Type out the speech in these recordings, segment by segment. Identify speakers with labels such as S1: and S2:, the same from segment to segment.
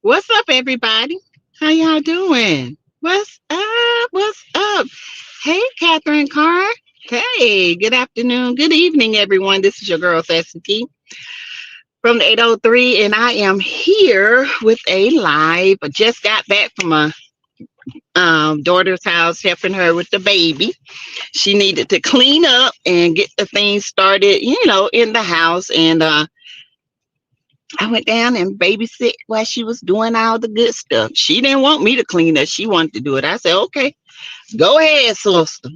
S1: What's up, everybody? How y'all doing? What's up? What's up? Hey, Catherine Carr. Hey, good afternoon, good evening, everyone. This is your girl, SASSYTEA from the 803, and I am here with a live. I just got back from my daughter's house, helping her with the baby. She needed to clean up and get the things started, in the house. And I went down and babysit while she was doing all the good stuff. She didn't want me to clean up. She wanted to do it. I said, okay, go ahead, sister.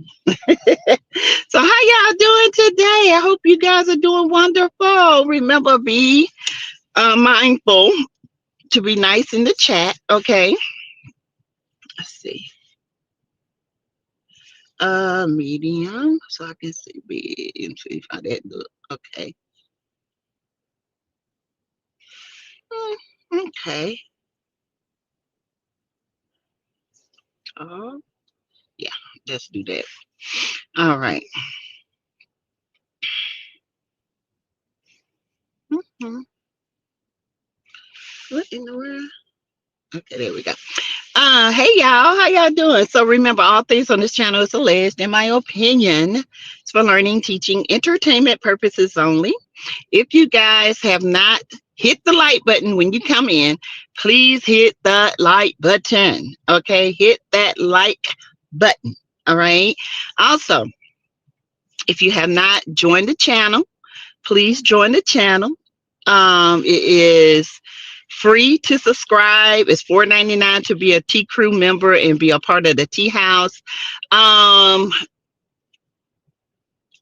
S1: So how y'all doing today? I hope you guys are doing wonderful. Remember, be mindful to be nice in the chat. Okay. Let's see. Medium. So I can see big and see how that look. Okay. Okay. Oh, yeah. Let's do that. All right. Mhm. What in the world? Okay, there we go. Hey y'all, how y'all doing? So remember, all things on this channel is alleged, in my opinion. It's for learning, teaching, entertainment purposes only. If you guys have not hit the like button when you come in, please hit the like button. Okay, hit that like button. All right. Also, if you have not joined the channel, please join the channel. It is free to subscribe. It's $4.99 to be a T Crew member and be a part of the Tea House. Um,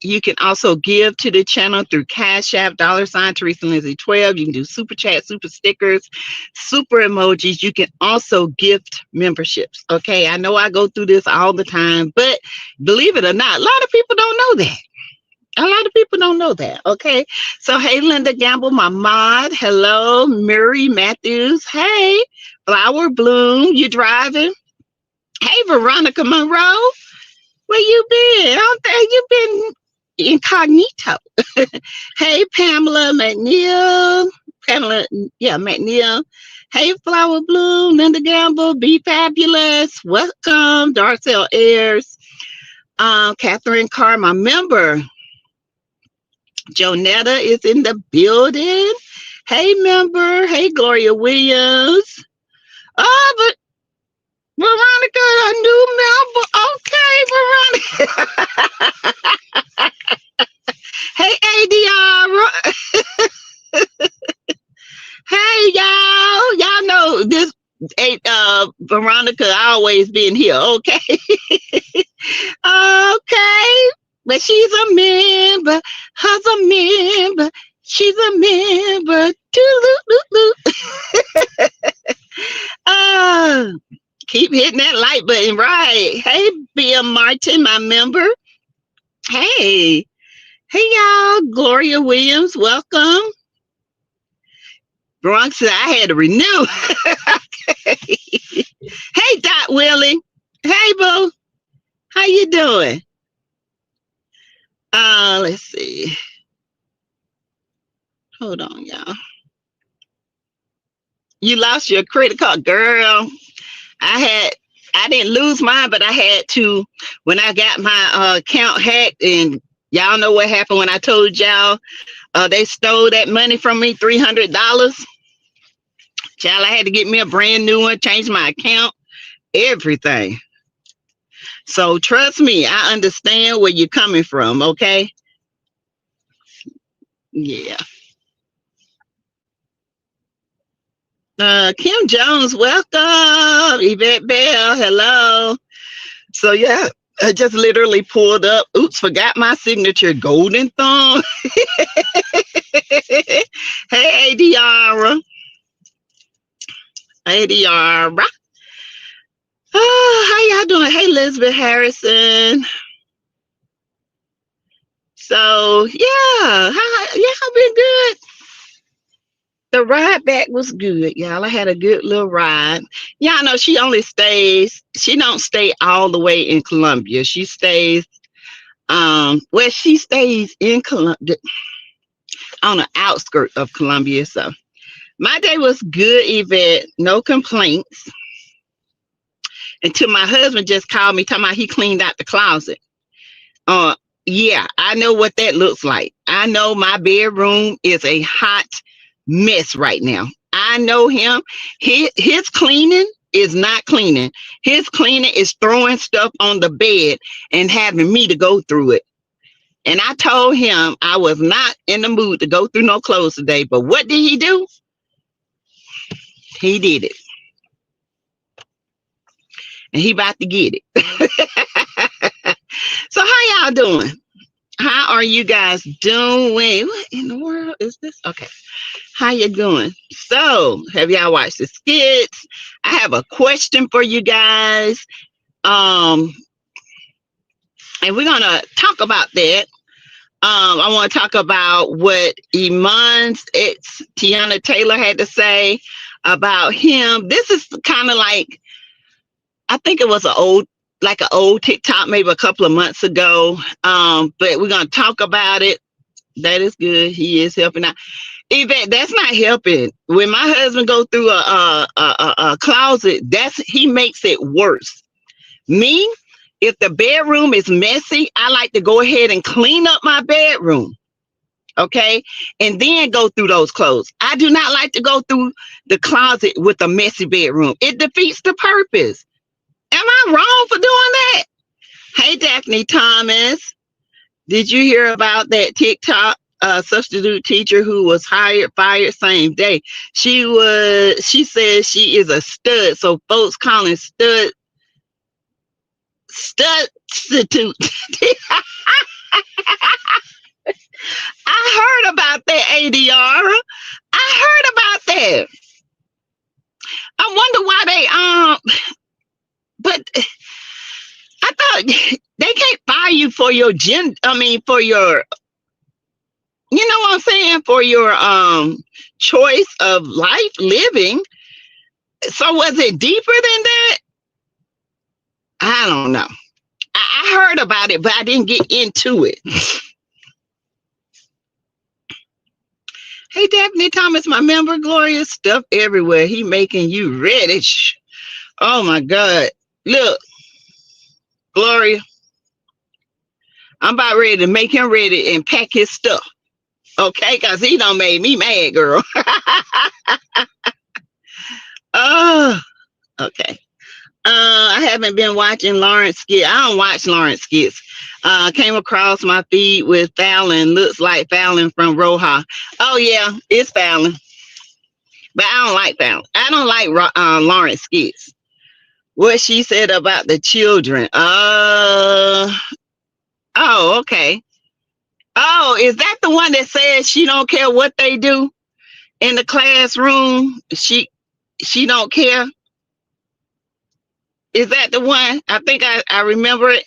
S1: you can also give to the channel through Cash App, $ Teresa Lindsay 12. You can do super chat, super stickers, super emojis. You can also gift memberships. Okay, I know I go through this all the time, but believe it or not, a lot of people don't know that. A lot of people don't know that. Okay. So, hey, Linda Gamble, my mod. Hello, Murray Matthews. Hey, Flower Bloom. You driving? Hey, Veronica Monroe. Where you been? I don't think you been incognito. Hey, Pamela McNeil. Pamela, yeah, McNeil. Hey, Flower Bloom, Linda Gamble, Be Fabulous. Welcome, Darcel Ayers. Catherine Carr, my member. Jonetta is in the building. Hey, member. Hey, Gloria Williams. Oh, but Veronica, a new member. Okay, Veronica. Hey, ADR. Hey, y'all. Y'all know this. Veronica always been here. Okay. Okay. But she's a member. Her's a member. She's a member. Uh, keep hitting that like button, right? Hey, Bill Martin, my member. Hey, hey, y'all. Gloria Williams, welcome. Bronx said I had to renew. Hey, Dot Willie. Hey, boo. How you doing? Let's see. Hold on, y'all. You lost your credit card, girl. I didn't lose mine, but I had to when I got my account hacked, and y'all know what happened when I told y'all they stole that money from me, $300. Child, I had to get me a brand new one, change my account, everything. So trust me, I understand where you're coming from, okay? Yeah. Kim Jones, welcome. Yvette Bell, hello. So yeah, I just literally pulled up. Oops, forgot my signature. Golden thumb. Hey, Diara. Hey, Diara. Oh, how y'all doing? Hey, Elizabeth Harrison. So yeah, y'all been good. The ride back was good, y'all. I had a good little ride. Y'all know she don't stay all the way in Columbia. She stays she stays in Columbia on the outskirts of Columbia. So My day was good, Yvette. No complaints. Until my husband just called me talking about he cleaned out the closet. Uh, yeah, I know what that looks like. I know my bedroom is a hot mess right now. I know him. His cleaning is not cleaning. His cleaning is throwing stuff on the bed and having me to go through it. And I told him I was not in the mood to go through no clothes today. But what did he do? He did it. And he about to get it. So how y'all doing? How are you guys doing? What in the world is this? Okay. How you doing? So, have y'all watched the skits? I have a question for you guys. Um, and we're gonna talk about that. I want to talk about what Iman's ex Tiana Taylor had to say about him. This is kind of like, I think it was an old TikTok, maybe a couple of months ago. But we're gonna talk about it. That is good. He is helping out. Yvette, that's not helping. When my husband go through a closet, he makes it worse. Me, if the bedroom is messy, I like to go ahead and clean up my bedroom, okay, and then go through those clothes. I do not like to go through the closet with a messy bedroom. It defeats the purpose. Am I wrong for doing that? Hey, Daphne Thomas. Did you hear about that TikTok substitute teacher who was fired same day? She says she is a stud. So folks calling substitute. I heard about that, ADR. I heard about that. I wonder why but I thought they can't fire you for your for your, you know what I'm saying, for your choice of life living. So was it deeper than that? I don't know. I heard about it, but I didn't get into it. Hey, Daphne Thomas, my member, Gloria, stuff everywhere. He making you reddish. Oh my God. Look, Gloria, I'm about ready to make him ready and pack his stuff. Okay, because he done made me mad, girl. Oh, okay. I haven't been watching Lawrence skit. I don't watch Lawrence skits. Came across my feed with Fallon. Looks like Fallon from Roja. Oh yeah, it's Fallon. But I don't like Fallon. I don't like Lawrence skits. What she said about the children. Oh, okay. Oh, is that the one that says she don't care what they do in the classroom? She don't care. Is that the one? I think I remember it.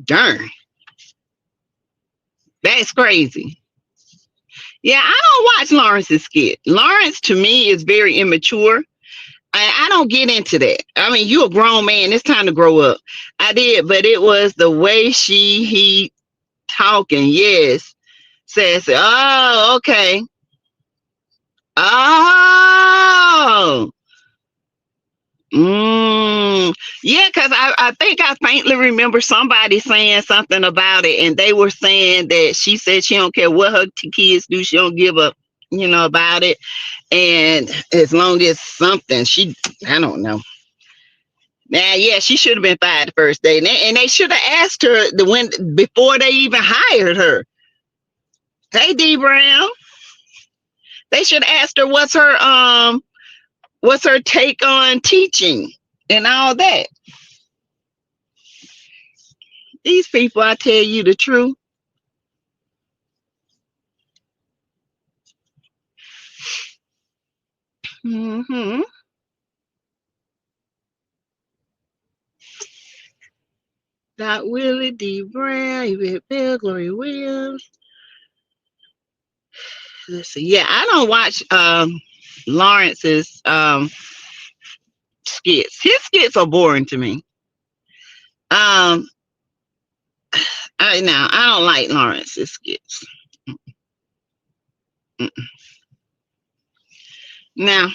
S1: Darn, that's crazy. Yeah, I don't watch Lawrence's skit. Lawrence to me is very immature. I don't get into that. I mean, you a grown man. It's time to grow up. I did, but it was the way he talking. Yes, says, oh, okay. Oh, yeah, because I think I faintly remember somebody saying something about it, and they were saying that she said she don't care what her kids do, she don't give up, about it, and as long as something, I don't know. Now, yeah, she should have been fired the first day, and they should have asked her before they even hired her. Hey, D Brown, they should have asked her what's her take on teaching and all that. These people, I tell you the truth. Mm-hmm. Dot Willie, D. Brown, Yvette Bell, Gloria Williams. Let's see. Yeah, I don't watch Lawrence's skits. His skits are boring to me. Um, I don't like Lawrence's skits. Mm. Now,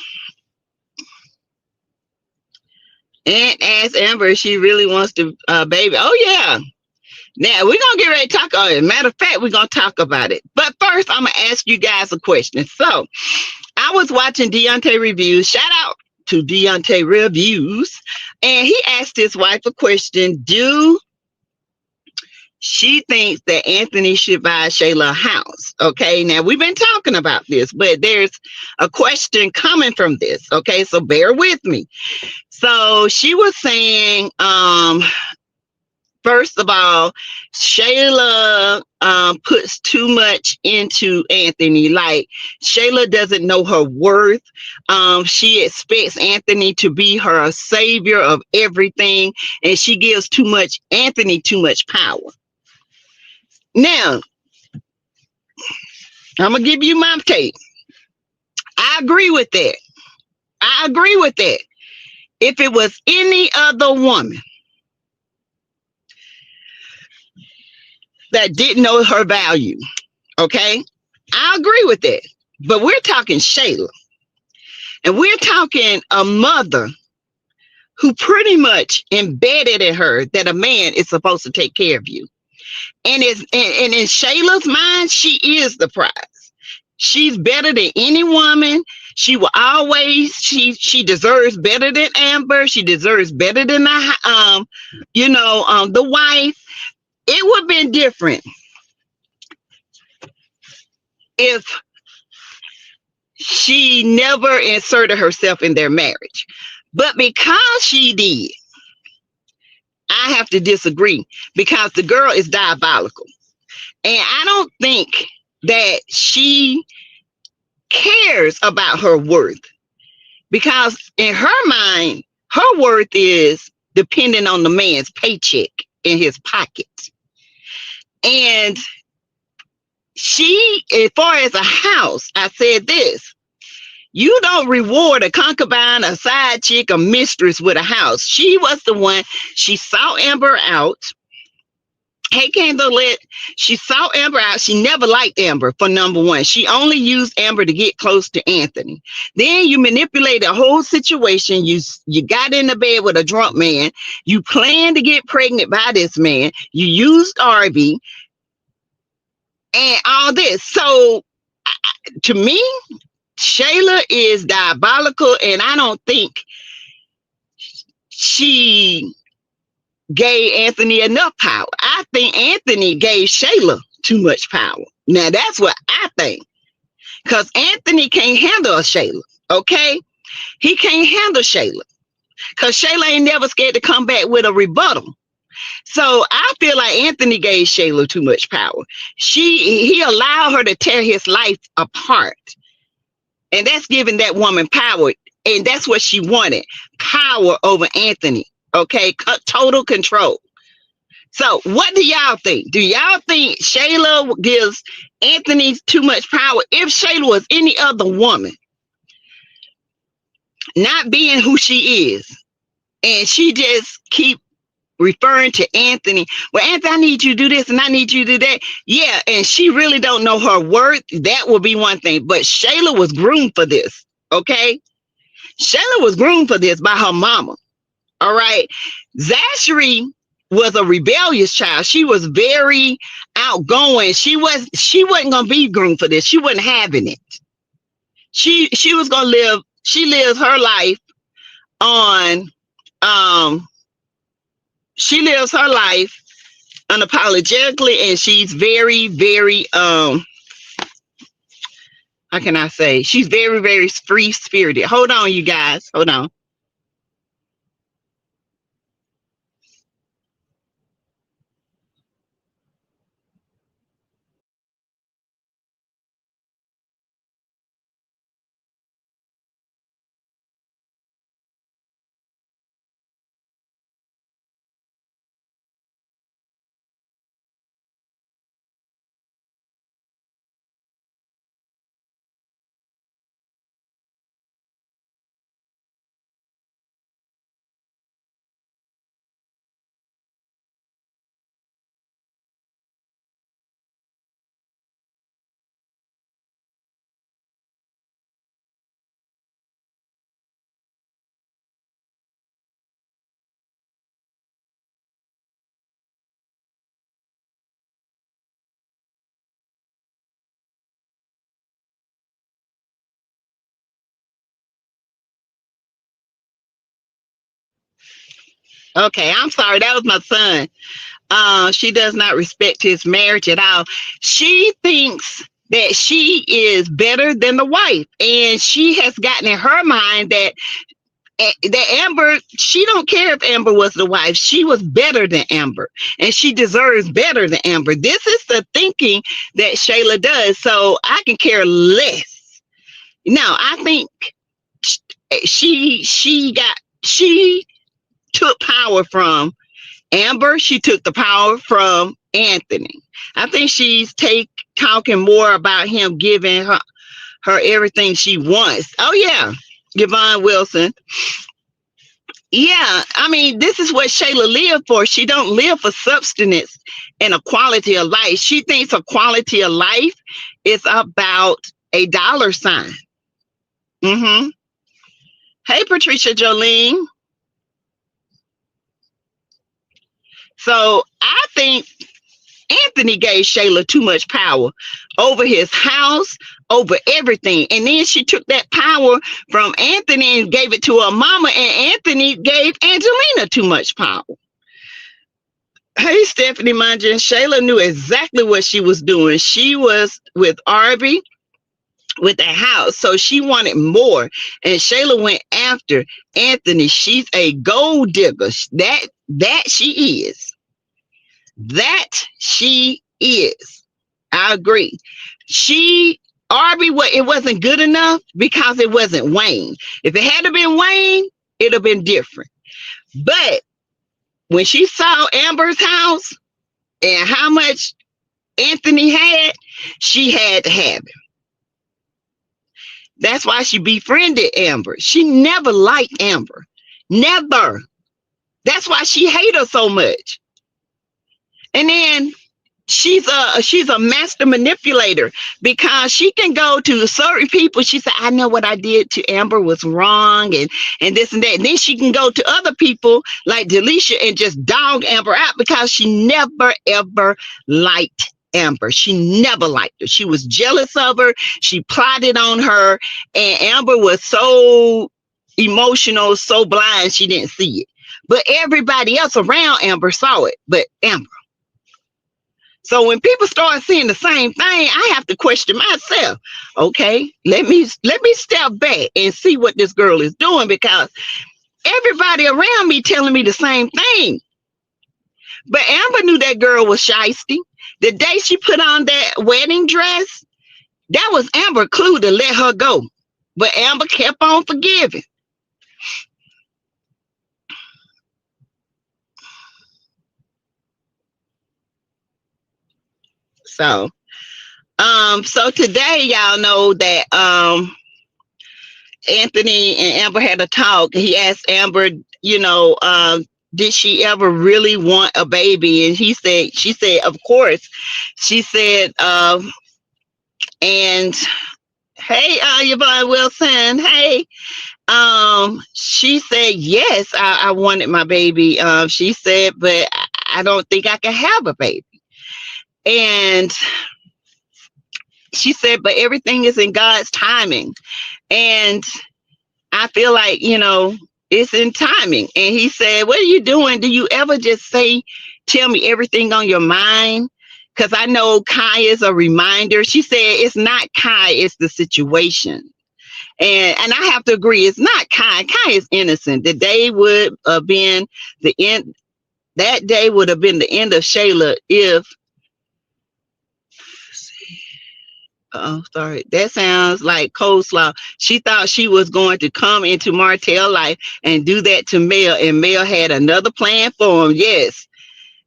S1: Aunt asked Amber if she really wants to baby. Oh yeah. Now we're gonna get ready to talk about it. Matter of fact, we're gonna talk about it. But first, I'm gonna ask you guys a question. So I was watching Deontay Reviews. Shout out to Deontay Reviews. And he asked his wife a question. Do she thinks that Anthony should buy Shayla a house? Okay, now we've been talking about this, but there's a question coming from this. Okay, so bear with me. So she was saying, first of all, Shayla puts too much into Anthony. Like Shayla doesn't know her worth. She expects Anthony to be her savior of everything, and she gives Anthony too much power. Now, I'm gonna give you my take. I agree with that. I agree with that. If it was any other woman that didn't know her value, okay, I agree with that. But we're talking Shayla. And we're talking a mother who pretty much embedded in her that a man is supposed to take care of you. And in Shayla's mind, she is the prize. She's better than any woman. She will always, she deserves better than Amber. She deserves better than the wife. It would have been different if she never inserted herself in their marriage. But because she did, I have to disagree because the girl is diabolical. And I don't think that she cares about her worth because in her mind, her worth is dependent on the man's paycheck in his pocket. And she, as far as a house, I said this. You don't reward a concubine, a side chick, a mistress with a house. She was the one, she saw Amber out. Hey, Candlelit, she saw Amber out. She never liked Amber for number one. She only used Amber to get close to Anthony. Then you manipulate the whole situation. You got in the bed with a drunk man. You planned to get pregnant by this man. You used RV and all this. So to me, Shayla is diabolical, and I don't think she gave Anthony enough power. I think Anthony gave Shayla too much power. Now that's what I think. Because Anthony can't handle a Shayla. Okay? He can't handle Shayla. Because Shayla ain't never scared to come back with a rebuttal. So I feel like Anthony gave Shayla too much power. He allowed her to tear his life apart. And that's giving that woman power. And that's what she wanted. Power over Anthony. Okay? Total control. So what do y'all think? Do y'all think Shayla gives Anthony too much power? If Shayla was any other woman, not being who she is, and she just keep referring to Anthony, well, Anthony, I need you to do this and I need you to do that. Yeah, and she really don't know her worth. That would be one thing. But Shayla was groomed for this, okay? Shayla was groomed for this by her mama. All right. Zachary was a rebellious child. She was very outgoing. She wasn't gonna be groomed for this. She wasn't having it. She was gonna live, she lives her life on she lives her life unapologetically, and she's very, very how can I say? She's very, very free spirited. Hold on, you guys. Hold on. Okay, I'm sorry. That was my son. She does not respect his marriage at all. She thinks that she is better than the wife, and she has gotten in her mind that Amber, she don't care if Amber was the wife. She was better than Amber, and she deserves better than Amber. This is the thinking that Shayla does. So I can care less. Now, I think she took power from Amber. She took the power from Anthony. I think she's talking more about him giving her everything she wants. Oh yeah, Yvonne Wilson. Yeah, I mean, this is what Shayla lived for. She don't live for substance and a quality of life. She thinks a quality of life is about a dollar sign. Mm-hmm. Hey, Patricia Jolene. So I think Anthony gave Shayla too much power over his house, over everything. And then she took that power from Anthony and gave it to her mama, and Anthony gave Angelina too much power. Hey, Stephanie Manja, Shayla knew exactly what she was doing. She was with Arby with the house, so she wanted more. And Shayla went after Anthony. She's a gold digger. That she is. That she is. I agree. She Arby, what it wasn't good enough because it wasn't Wayne. If it had been Wayne, it'd have been different. But when she saw Amber's house and how much Anthony had, she had to have him. That's why she befriended Amber. She never liked Amber. Never. That's why she hated her so much. And then she's a master manipulator because she can go to certain people. She said, I know what I did to Amber was wrong, and this and that. And then she can go to other people like Delisha and just dog Amber out because she never ever liked Amber. She never liked her. She was jealous of her. She plotted on her, and Amber was so emotional, so blind she didn't see it. But everybody else around Amber saw it. But Amber. So when people start seeing the same thing, I have to question myself. Okay, let me step back and see what this girl is doing because everybody around me telling me the same thing. But Amber knew that girl was shysty. The day she put on that wedding dress, that was Amber clue to let her go. But Amber kept on forgiving. So, so today y'all know that Anthony and Amber had a talk. He asked Amber, did she ever really want a baby? And she said, of course. She said, and hey, Yvonne Wilson, hey, she said, yes, I wanted my baby. She said, but I don't think I can have a baby. And she said, but everything is in God's timing. And I feel like, it's in timing. And he said, what are you doing? Do you ever just tell me everything on your mind? Because I know Kai is a reminder. She said, it's not Kai, it's the situation. And I have to agree, it's not Kai. Kai is innocent. The day would have been the end. That day would have been the end of Shayla if, oh, sorry. That sounds like coleslaw. She thought she was going to come into Martell's life and do that to Mel, and Mel had another plan for him. Yes,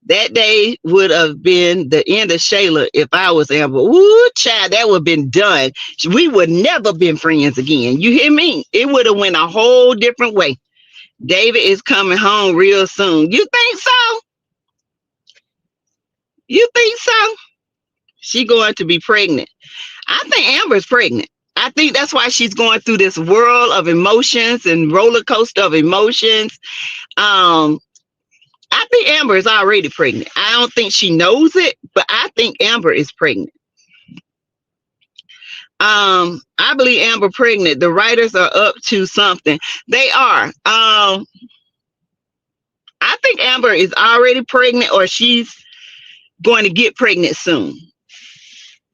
S1: that day would have been the end of Shayla if I was Amber. Ooh, child, that would have been done. We would never been friends again. You hear me? It would have went a whole different way. David is coming home real soon. You think so? You think so? She going to be pregnant. I think Amber's pregnant. I think that's why she's going through this whirl of emotions and roller coaster of emotions. Um, I think Amber is already pregnant. I don't think she knows it, but I think Amber is pregnant. I believe Amber pregnant. The writers are up to something. They are. I think Amber is already pregnant or she's going to get pregnant soon.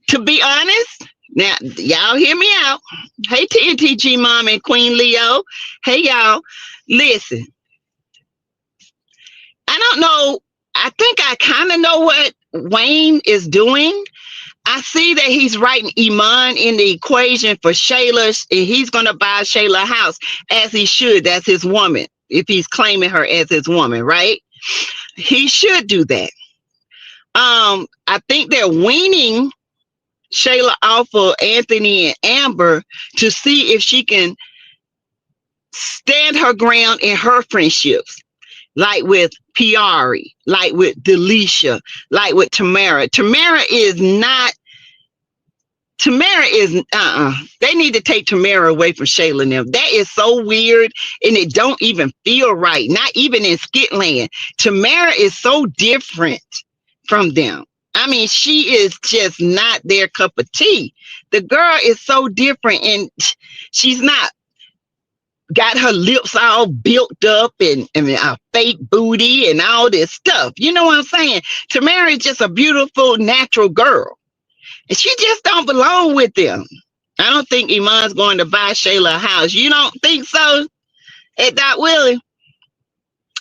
S1: To be honest, now y'all hear me out. Hey TNTG Mom and Queen Leo. Hey y'all. Listen, I don't know. I think I kind of know what Wayne is doing. I see that he's writing Iman in the equation for Shayla, and he's going to buy Shayla a house as he should. That's his woman. If he's claiming her as his woman, right? He should do that. I think they're weaning Shayla off of Anthony and Amber to see if she can stand her ground in her friendships, like with Piari, like with Delisha, like with Tamara. Tamara is they need to take Tamara away from Shayla and them. That is so weird and it don't even feel right. Not even in Skitland. Tamara is so different from them. I mean, she is just not their cup of tea. The girl is so different and she's not got her lips all built up and a fake booty and all this stuff. You know what I'm saying? Tamara is just a beautiful, natural girl. And she just don't belong with them. I don't think Iman's going to buy Shayla a house. You don't think so? At Dot Willie?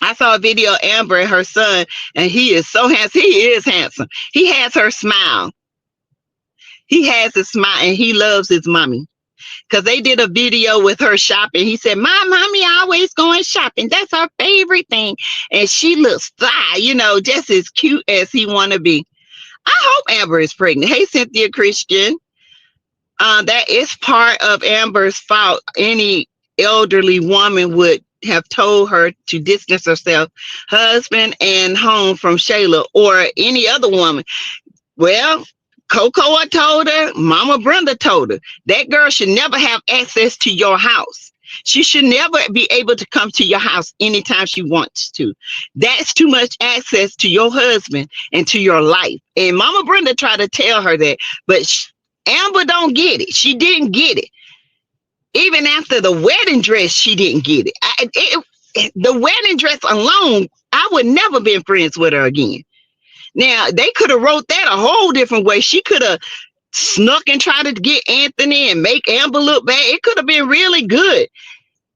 S1: I saw a video of Amber and her son, and he is so handsome. He is handsome. He has her smile. He has a smile, and he loves his mommy. Because they did a video with her shopping. He said, my mommy always going shopping. That's her favorite thing. And she looks fly, you know, just as cute as he want to be. I hope Amber is pregnant. Hey, Cynthia Christian. That is part of Amber's fault. Any elderly woman would have told her to distance herself, husband and home from Shayla or any other woman. Well, Cocoa told her, Mama Brenda told her, that girl should never have access to your house. She should never be able to come to your house anytime she wants to. That's too much access to your husband and to your life. And Mama Brenda tried to tell her that, but Amber don't get it. She didn't get it. Even after the wedding dress, she didn't get it. The wedding dress alone, I would never been friends with her again. Now, they could have wrote that a whole different way. She could have snuck and tried to get Anthony and make Amber look bad. It could have been really good.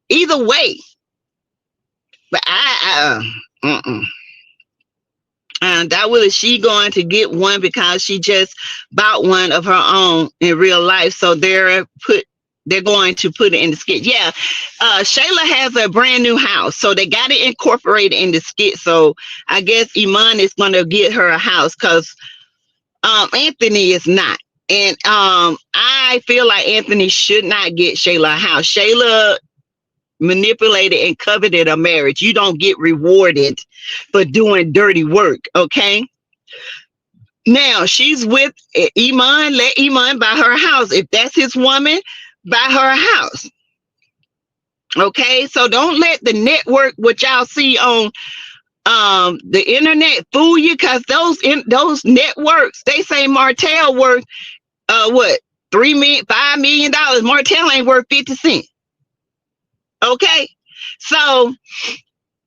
S1: Either way. But that was she going to get one because she just bought one of her own in real life. So they're going to put it in the skit. Yeah. Shayla has a brand new house. So they got it incorporated in the skit. So I guess Iman is going to get her a house because Anthony is not. And I feel like Anthony should not get Shayla a house. Shayla manipulated and coveted a marriage. You don't get rewarded for doing dirty work. Okay. Now she's with Iman. Let Iman buy her a house. If that's his woman, buy her a house. Okay. So don't let the network, what y'all see on the internet, fool you, because those networks, they say Martell worth what, $3 million, $5 million. Martell ain't worth 50 cents. Okay, so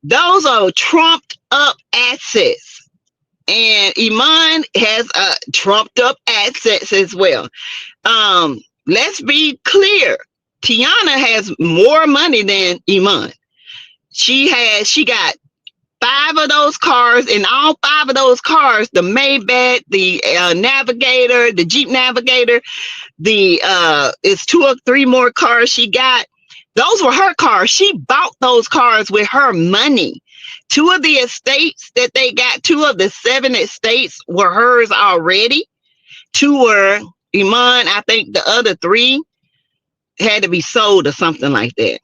S1: those are trumped up assets, and Iman has trumped up assets as well. Let's be clear, Tiana has more money than Iman. She got 5 of those cars, and all 5 of those cars, the Maybach, the Navigator, the Jeep Navigator, it's 2 or 3 more cars she got. Those were her cars. She bought those cars with her money. 2 of the estates that they got, 2 of the 7 estates were hers already. 2 were Iman. I think the other 3 had to be sold or something like that.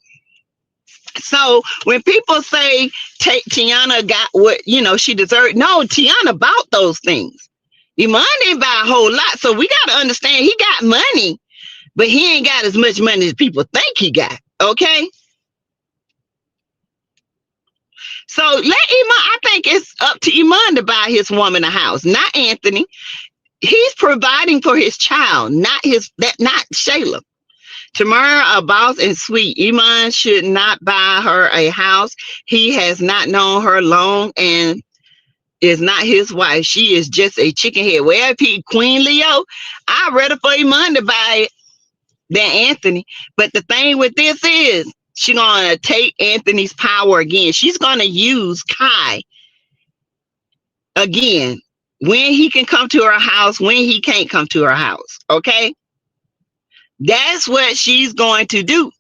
S1: So when people say Tiana got what, she deserved, no, Tiana bought those things. Iman didn't buy a whole lot. So we got to understand he got money, but he ain't got as much money as people think he got. Okay. So let Iman, I think it's up to Iman to buy his woman a house, not Anthony. He's providing for his child, not Shayla. Tamara, a boss and sweet. Iman should not buy her a house. He has not known her long and is not his wife. She is just a chicken head. Well, if he Queen Leo, I'd rather for Iman to buy it than Anthony. But the thing with this is she's gonna take Anthony's power again. She's gonna use Kai again when he can come to her house, when he can't come to her house. Okay, that's what she's going to do.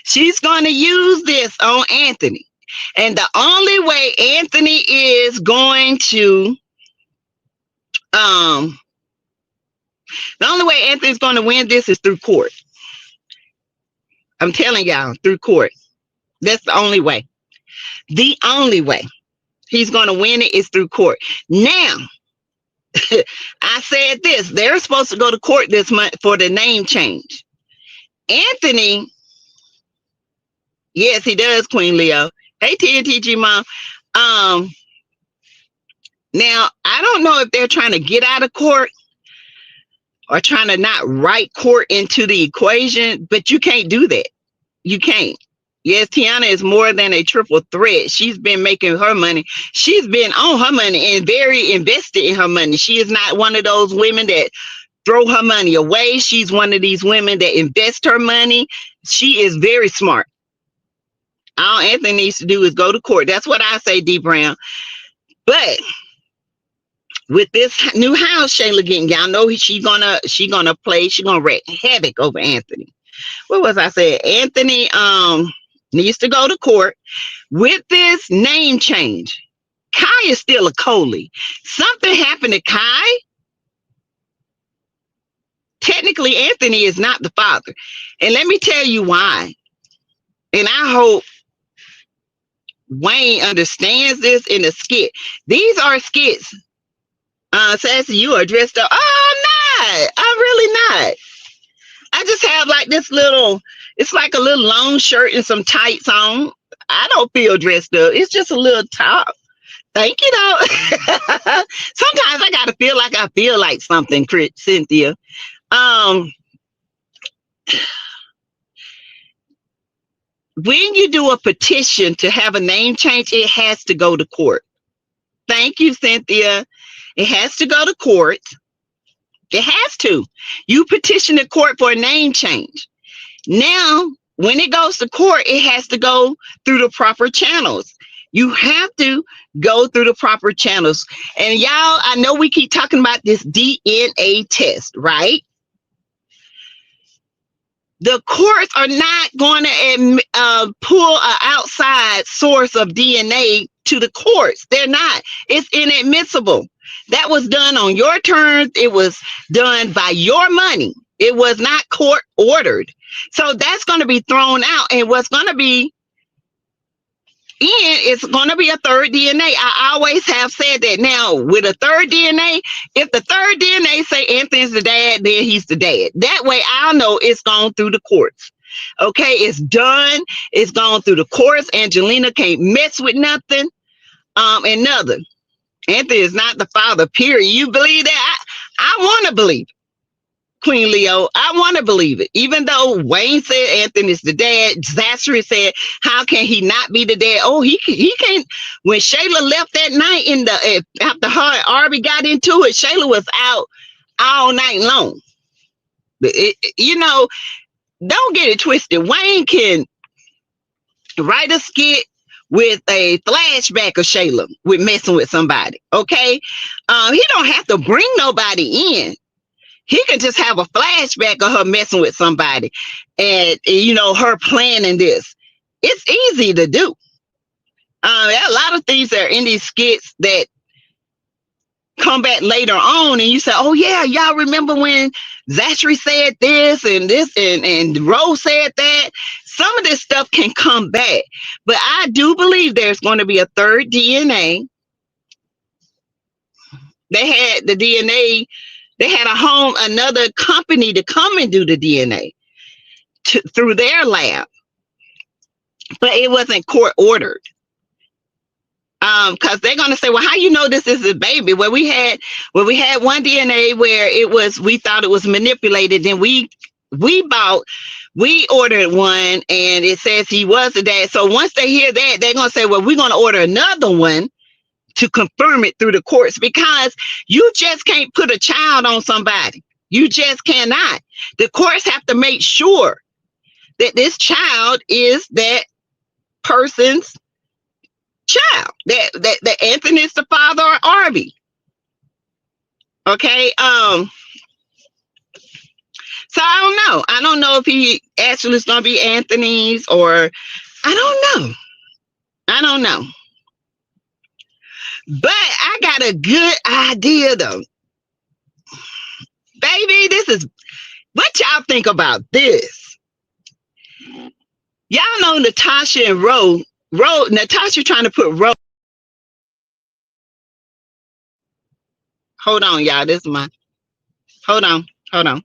S1: She's going to use this on Anthony. And the only way Anthony is going to um the only way Anthony's going to win this is through court. I'm telling y'all, through court. That's the only way. The only way he's going to win it is through court. Now, I said this, they're supposed to go to court this month for the name change. Anthony, yes, he does, Queen Leo. Hey, TNTG Mom. Now, I don't know if they're trying to get out of court or trying to not write court into the equation, but you can't do that. You can't. Yes, Tiana is more than a triple threat. She's been making her money. She's been on her money and very invested in her money. She is not one of those women that throw her money away. She's one of these women that invest her money. She is very smart. All Anthony needs to do is go to court. That's what I say, D Brown. But with this new house Shayla getting, y'all know she's gonna wreak havoc over Anthony. What was I saying? Anthony needs to go to court with this name change. Kai is still a Coley. Something happened to Kai. Technically, Anthony is not the father. And let me tell you why. And I hope Wayne understands this in a skit. These are skits. Sassy, you are dressed up. Oh, I'm not. I'm really not. I just have like this little, it's like a little long shirt and some tights on. I don't feel dressed up. It's just a little top. Thank you, though. Sometimes I gotta feel like I feel like something, Cynthia. When you do a petition to have a name change, it has to go to court. Thank you, Cynthia. It has to go to court. It has to. You petition the court for a name change. Now, when it goes to court, it has to go through the proper channels. You have to go through the proper channels. And y'all, I know we keep talking about this DNA test, right? The courts are not going to pull an outside source of DNA to the courts. They're not. It's inadmissible. That was done on your terms. It was done by your money. It was not court ordered. So that's going to be thrown out. And what's going to be in, it's going to be a third DNA. I always have said that. Now, with a third DNA, if the third DNA say Anthony's the dad, then he's the dad. That way I'll know it's gone through the courts. Okay, it's done. It's gone through the courts. Angelina can't mess with nothing. Another. Anthony is not the father, period. You believe that? I want to believe it. Queen Leo, I want to believe it. Even though Wayne said Anthony's the dad, Zachary said, how can he not be the dad? Oh, he can't. When Shayla left that night after her and Arby got into it, Shayla was out all night long. Don't get it twisted. Wayne can write a skit with a flashback of Shayla with messing with somebody. Okay. He don't have to bring nobody in. He can just have a flashback of her messing with somebody and, her planning this. It's easy to do. There are a lot of things that are in these skits that come back later on and you say, oh yeah, y'all remember when Zachary said this and Rose said that. Some of this stuff can come back, but I do believe there's going to be a third DNA. They had the DNA. They had another company to come and do the DNA through their lab, but it wasn't court ordered. Because they're gonna say, well, how you know this is a baby? We had one DNA where we thought it was manipulated, then we we ordered one and it says he was the dad. So once they hear that, they're gonna say, well, we're gonna order another one to confirm it through the courts, because you just can't put a child on somebody. You just cannot. The courts have to make sure that this child is that person's child. That Anthony is the father or Arby. Okay. So I don't know. I don't know if he actually is gonna be Anthony's, or I don't know. I don't know. But I got a good idea though. Baby, this is what y'all think about this. Y'all know Natasha and Natasha trying to put Ro. Hold on, y'all. This is my. Hold on. Hold on.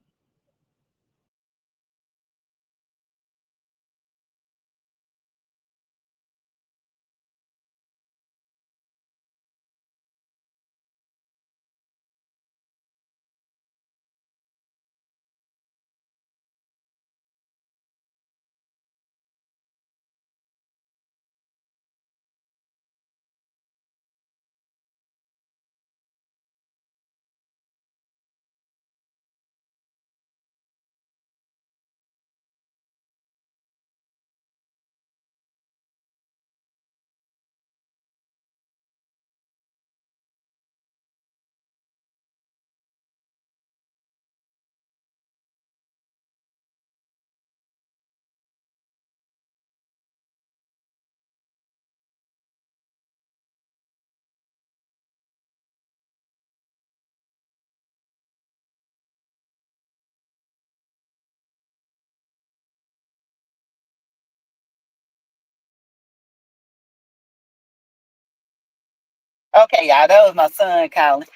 S1: Okay, y'all. That was my son calling.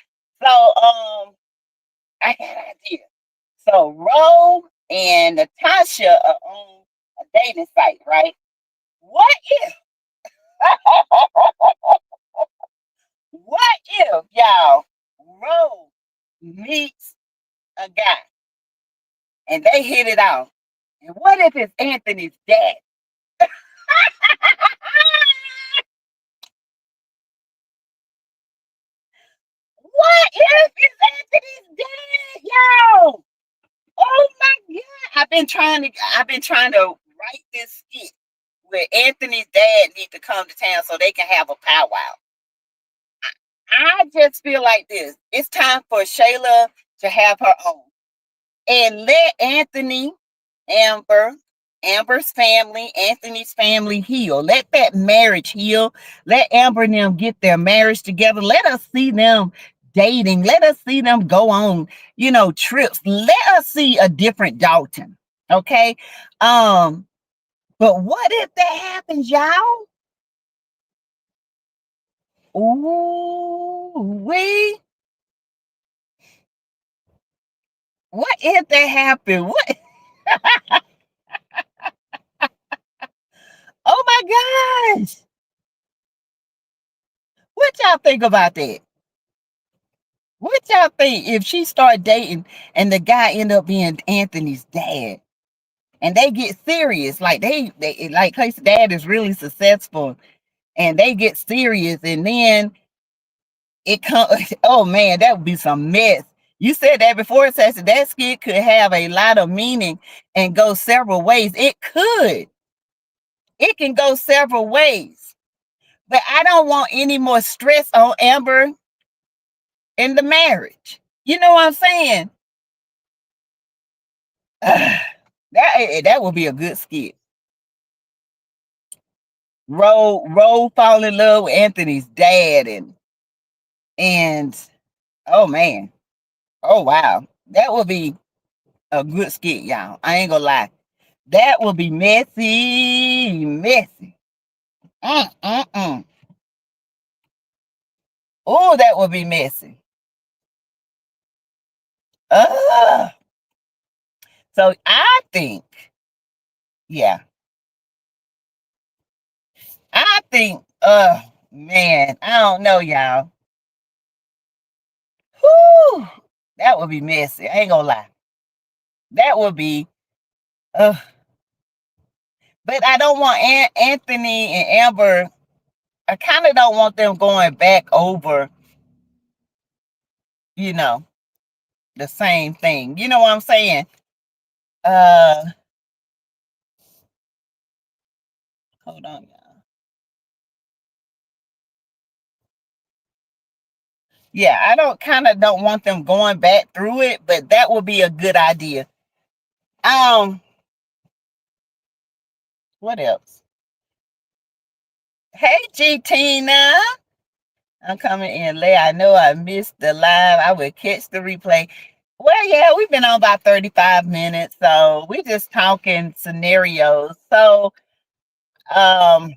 S1: So I got an idea. So Ro and Natasha are on a dating site, right? What if what if y'all Ro meets a guy and they hit it off? And what if it's Anthony's dad? What if it's Anthony's dad, yo? Oh my god! I've been trying to write this skit where Anthony's dad needs to come to town so they can have a powwow. I just feel like this. It's time for Shayla to have her own. And let Amber, Amber's family, Anthony's family heal. Let that marriage heal. Let Amber and them get their marriage together. Let us see them dating. Let us see them go on, trips. Let us see a different Dalton. Okay. Um, but what if that happens, y'all? Ooh, what if that happened? What? Oh my gosh. What y'all think about that? What y'all think if she start dating and the guy end up being Anthony's dad and they get serious, like they like his dad is really successful and they get serious and then it comes, oh man, that would be some mess. You said that before, Sassy. That skit could have a lot of meaning and go several ways. It could. It can go several ways. But I don't want any more stress on Amber in the marriage. You know what I'm saying? That would be a good skit. Ro fall in love with Anthony's dad and oh man. Oh wow. That would be a good skit, y'all. I ain't gonna lie. That would be messy, messy. Mm. Oh, that would be messy. Uh, so I think, yeah, I think, man, I don't know, y'all. Whew, that would be messy. I ain't gonna lie. That would be Uh, but I don't want Anthony and Amber. I kind of don't want them going back over, you know, the same thing. You know what I'm saying? Uh, Hold on, y'all. Yeah, I don't want them going back through it, but that would be a good idea. Um, what else? Hey, G Tina. I'm coming in late. I know I missed the live. I will catch the replay. Well, yeah, we've been on about 35 minutes, so we're just talking scenarios. So, um,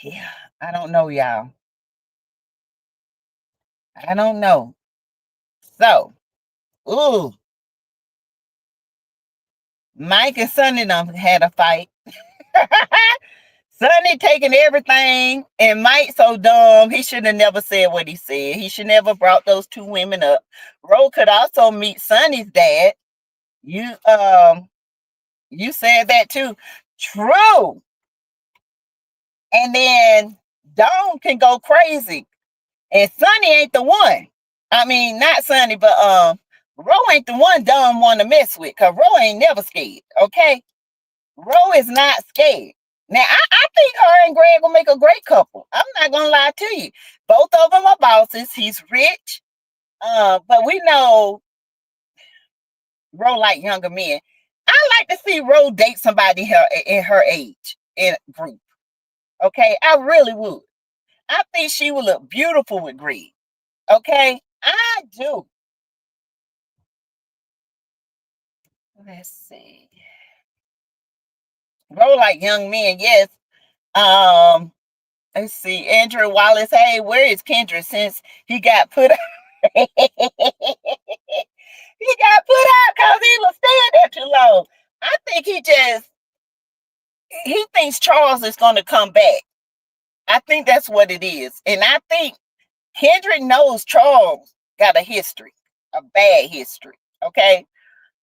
S1: yeah, I don't know, y'all. I don't know. So, ooh, Mike and Sonny done had a fight. Sonny taking everything, and Mike so dumb, he should have never said what he said. He should never brought those two women up. Ro could also meet Sonny's dad. You said that too. True. And then Dawn can go crazy. And Sonny ain't the one. I mean, not Sonny, but Ro ain't the one Dawn want to mess with, because Ro ain't never scared. Okay? Ro is not scared. Now, I think her and Greg will make a great couple. I'm not gonna lie to you. Both of them are bosses. He's rich. But we know Ro like younger men. I like to see Ro date somebody in her age in group. Okay, I really would. I think she would look beautiful with Greg. Okay, I do. Let's see. Ro like young men, yes. Um, let's see. Andrew Wallace. Hey, where is Kendra since he got put he got put out because he was staying there too long. I think he thinks Charles is going to come back. I think that's what it is. And I think Kendrick knows Charles got a history, a bad history. Okay.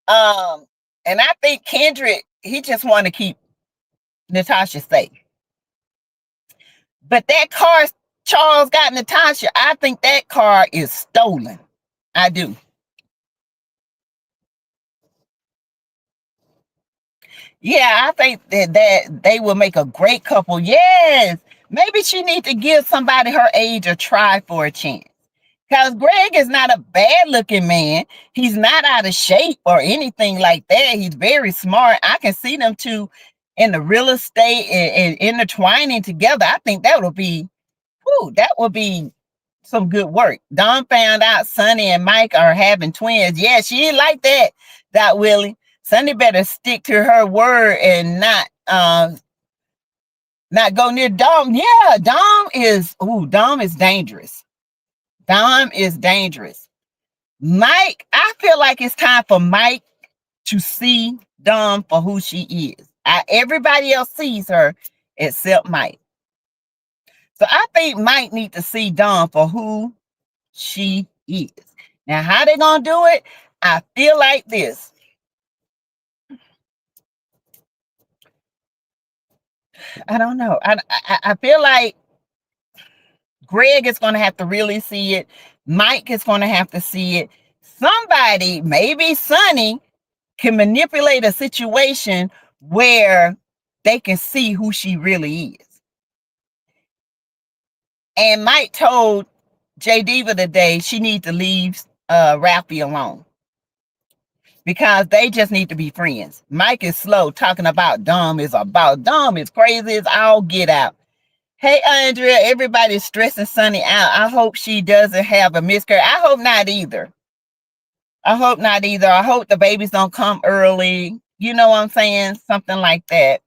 S1: And I think Kendrick, he just want to keep Natasha safe. But that car Charles got Natasha, I think that car is stolen. I do. Yeah, I think that they will make a great couple. Yes. Maybe she needs to give somebody her age a try for a chance. Because Greg is not a bad looking man. He's not out of shape or anything like that. He's very smart. I can see them two in the real estate and intertwining together. I think that would be some good work. Dawn found out Sonny and Mike are having twins. Yeah, she ain't like that, Dot Willie. Sonny better stick to her word and not go near Dom. Yeah, Dom is dangerous. Dom is dangerous. Mike, I feel like it's time for Mike to see Dom for who she is. Everybody else sees her except Mike. So I think Mike needs to see Dom for who she is. Now, how they gonna do it? I feel like this. I don't know. I feel like Greg is going to have to really see it. Mike is going to have to see it. Somebody, maybe Sonny, can manipulate a situation where they can see who she really is. And Mike told J Diva today she needs to leave Ralphie alone because they just need to be friends. Mike is slow talking about Dom is crazy as all get out. Hey, Andrea, everybody's stressing Sonny out. I hope she doesn't have a miscarriage. I hope not either. I hope the babies don't come early. You know what I'm saying? Something like that.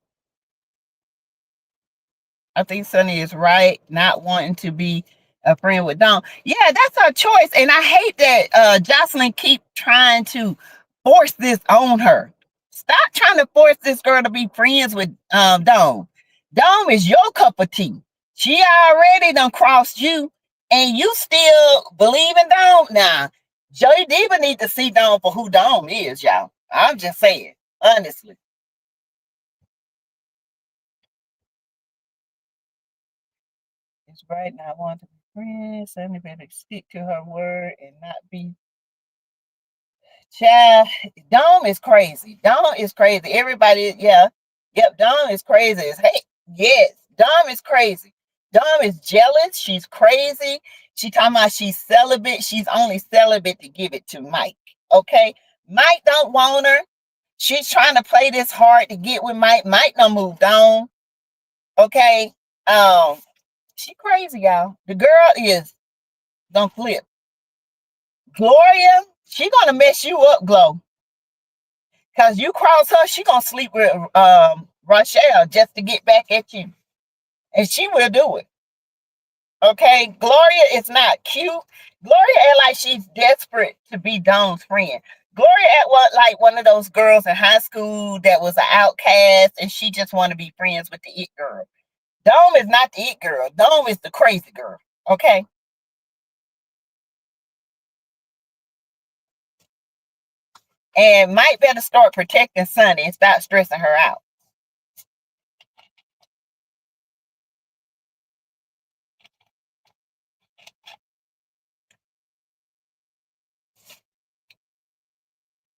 S1: I think Sonny is right, not wanting to be a friend with Dawn. Yeah, that's her choice. And I hate that Jocelyn keep trying to force this on her. Stop trying to force this girl to be friends with Dawn. Dawn is your cup of tea. She already done crossed you, and you still believe in Dawn? Nah, Joey Diva need to see Dawn for who Dawn is, y'all. I'm just saying, honestly. right now. I want to be friends. Sunny better stick to her word and not be. Child, Dom is crazy. Dom is crazy. Everybody, yeah. Yep, Dom is crazy. Hey, yes, Dom is crazy. Dom is jealous. She's crazy. She talking about she's celibate. She's only celibate to give it to Mike. Okay? Mike don't want her. She's trying to play this hard to get with Mike. Mike done moved on. Okay? She crazy, y'all. The girl is gonna flip. Gloria, she gonna mess you up, Glow. Cause you cross her, she gonna sleep with Rochelle just to get back at you. And she will do it. Okay. Gloria is not cute. Gloria act like she's desperate to be Dawn's friend. Gloria act what like one of those girls in high school that was an outcast and she just want to be friends with the it girl. Dawn is not the it girl. Dawn is the crazy girl. Okay. And Mike better start protecting Sunny and stop stressing her out.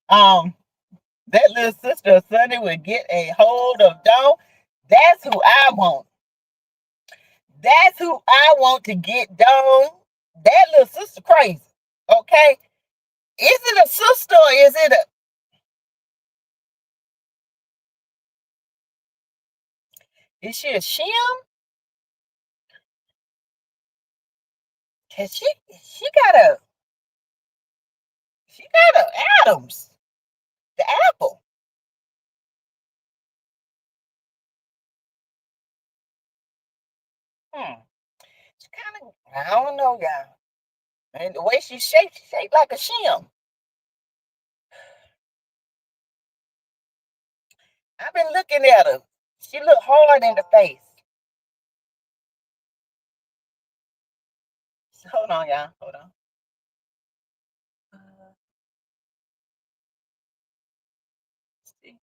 S1: Um, that little sister of Sunny would get a hold of Dawn. That's who I want. That's who I want to get Dawn. That little sister crazy. Okay. Is it a sister or is it a is she a shim? Cause she got a she got a Adams. The apple. Hmm. She kind of I don't know, y'all. And the way she shaped like a shim. I've been looking at her. She look hard in the face. Hold on, y'all. Hold on. Uh, see.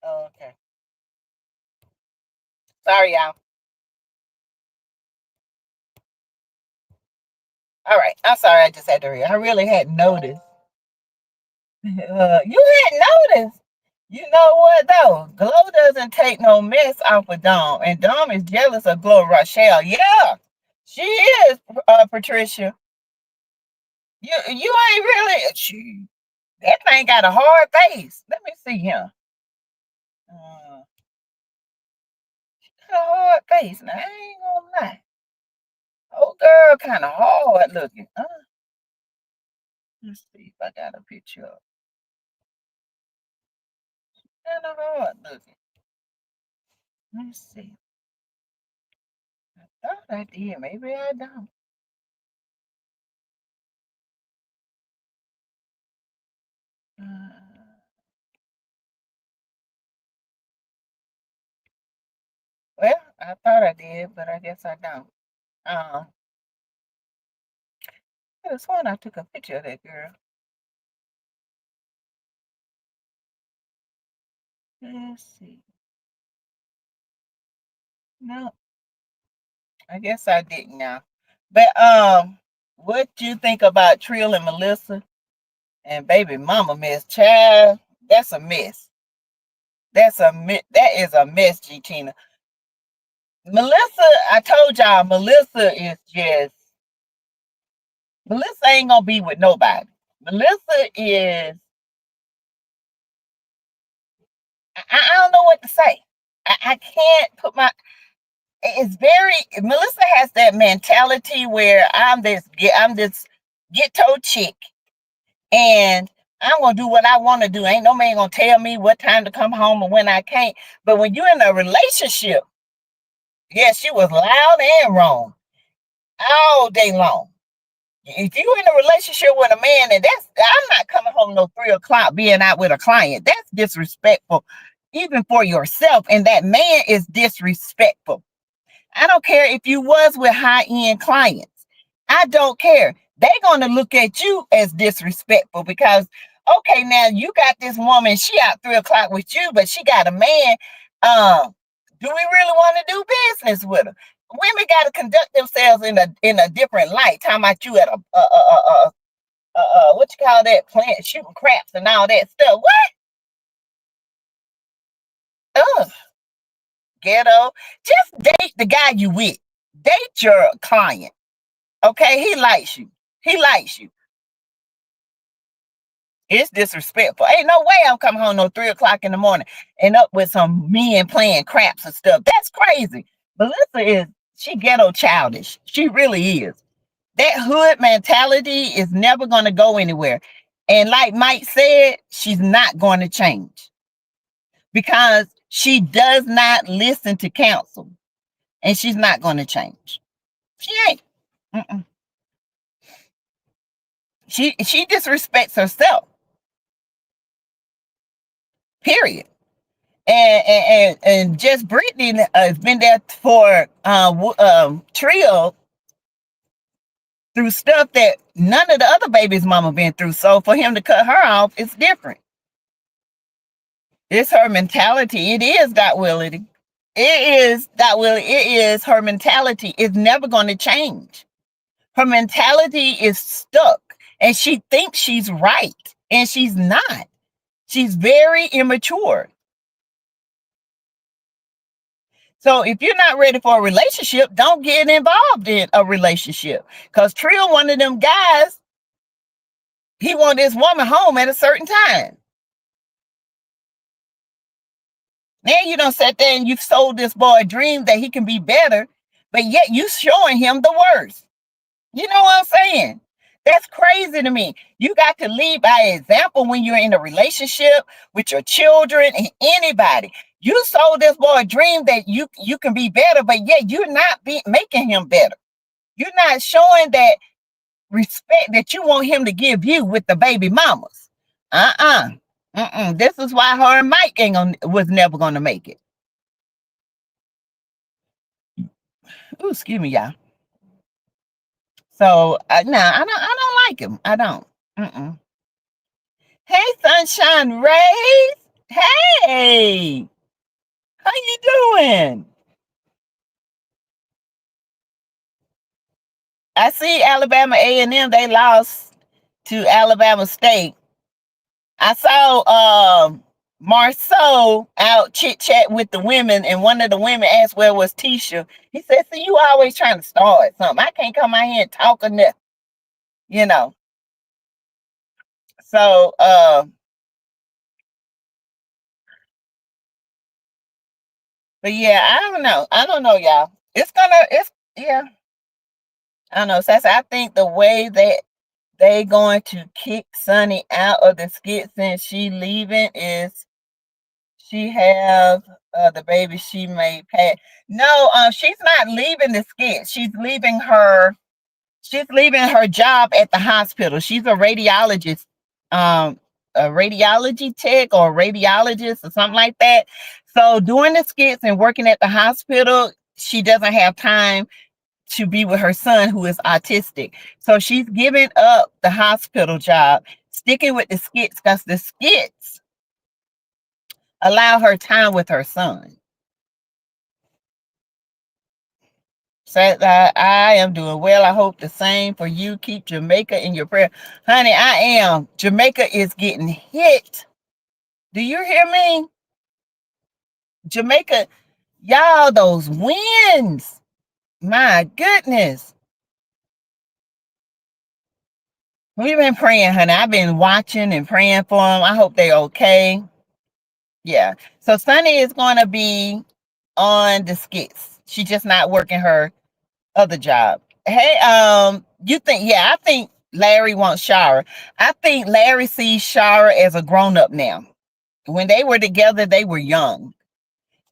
S1: Oh, okay. Sorry, y'all. All right. I'm sorry. I just had to read. I really hadn't noticed. You hadn't noticed. You know what though? Glow doesn't take no mess off of Dom, and Dom is jealous of Glow Rochelle. Yeah, she is. Patricia, you ain't really. That thing got a hard face. Let me see him. Uh, got a hard face. Now I ain't gonna lie. Old girl, kind of hard looking. Let's see if I got a picture of. Kind of hard looking. Let's see. I thought I did. Maybe I don't. Uh, well, I thought I did, but I guess I don't. I could have sworn I took a picture of that girl. Let's see. No, I guess I didn't now. But what do you think about Trill and Melissa and baby mama mess? Child, that's a mess. That is a mess, G Tina. Melissa, I told y'all, Melissa ain't gonna be with nobody. Melissa is I don't know what to say. I can't put my it's very Melissa has that mentality where I'm this ghetto chick and I'm gonna do what I want to do. Ain't no man gonna tell me what time to come home and when I can't. But when you're in a relationship,
S2: Yeah, she was loud and wrong all day long. If you in a relationship with a man, and I'm not coming home no 3 o'clock being out with a client. That's disrespectful, even for yourself. And that man is disrespectful. I don't care if you was with high-end clients. I don't care. They're going to look at you as disrespectful because, okay, now you got this woman, she out 3 o'clock with you, but she got a man. Do we really want to do business with her? Women got to conduct themselves in a different light. Talking about you at what you call that plant shooting craps and all that stuff. What? Ugh, ghetto. Just date the guy you with. Date your client. Okay, he likes you. He likes you. It's disrespectful. Ain't no way I'm coming home no 3 o'clock in the morning and up with some men playing craps and stuff. That's crazy. Melissa is she ghetto childish. She really is. That hood mentality is never going to go anywhere. And like Mike said, she's not going to change because she does not listen to counsel, and she's not going to change. She ain't. Mm-mm. She disrespects herself. Period. And just Brittany has been there for Trio through stuff that none of the other babies' mama been through. So for him to cut her off, it's different. It's her mentality. It is Dot Willity. It is Dot Willie. It is her mentality. It's never going to change. Her mentality is stuck, and she thinks she's right, and she's not. She's very immature. So if you're not ready for a relationship, don't get involved in a relationship. Because Trill, one of them guys, he want this woman home at a certain time. Now you don't sit there and you've sold this boy a dream that he can be better, but yet you showing him the worst. You know what I'm saying? That's crazy to me. You got to lead by example when you're in a relationship with your children and anybody. You sold this boy a dream that you can be better, but yet you're not making him better. You're not showing that respect that you want him to give you with the baby mamas. This is why her and Mike was never gonna make it. Ooh, excuse me, y'all. So I don't like him. I don't. Hey, Sunshine Rays. Hey, how you doing? I see Alabama A&M. They lost to Alabama State. I saw Marceau out chit-chat with the women, and one of the women asked where was Tisha. He said, see, you always trying to start something. I can't come out here and talk or nothing, you know. So, but yeah, I don't know, y'all. Yeah. I don't know, Sassy. I think the way that they going to kick Sunny out of the skit since she leaving is she have the baby she made Pat. No, she's not leaving the skit. She's leaving her job at the hospital. She's a radiologist, a radiology tech or radiologist or something like that. So doing the skits and working at the hospital, she doesn't have time to be with her son who is autistic. So she's giving up the hospital job, sticking with the skits because the skits allow her time with her son. So I am doing well. I hope the same for you. Keep Jamaica in your prayer. Honey, I am. Jamaica is getting hit. Do you hear me? Jamaica, y'all, those winds. My goodness. We've been praying, honey. I've been watching and praying for them. I hope they're okay. Yeah. So Sunny is going to be on the skits. She's just not working her other job. Hey, I think Larry wants Shara. I think Larry sees Shara as a grown-up now. When they were together, they were young.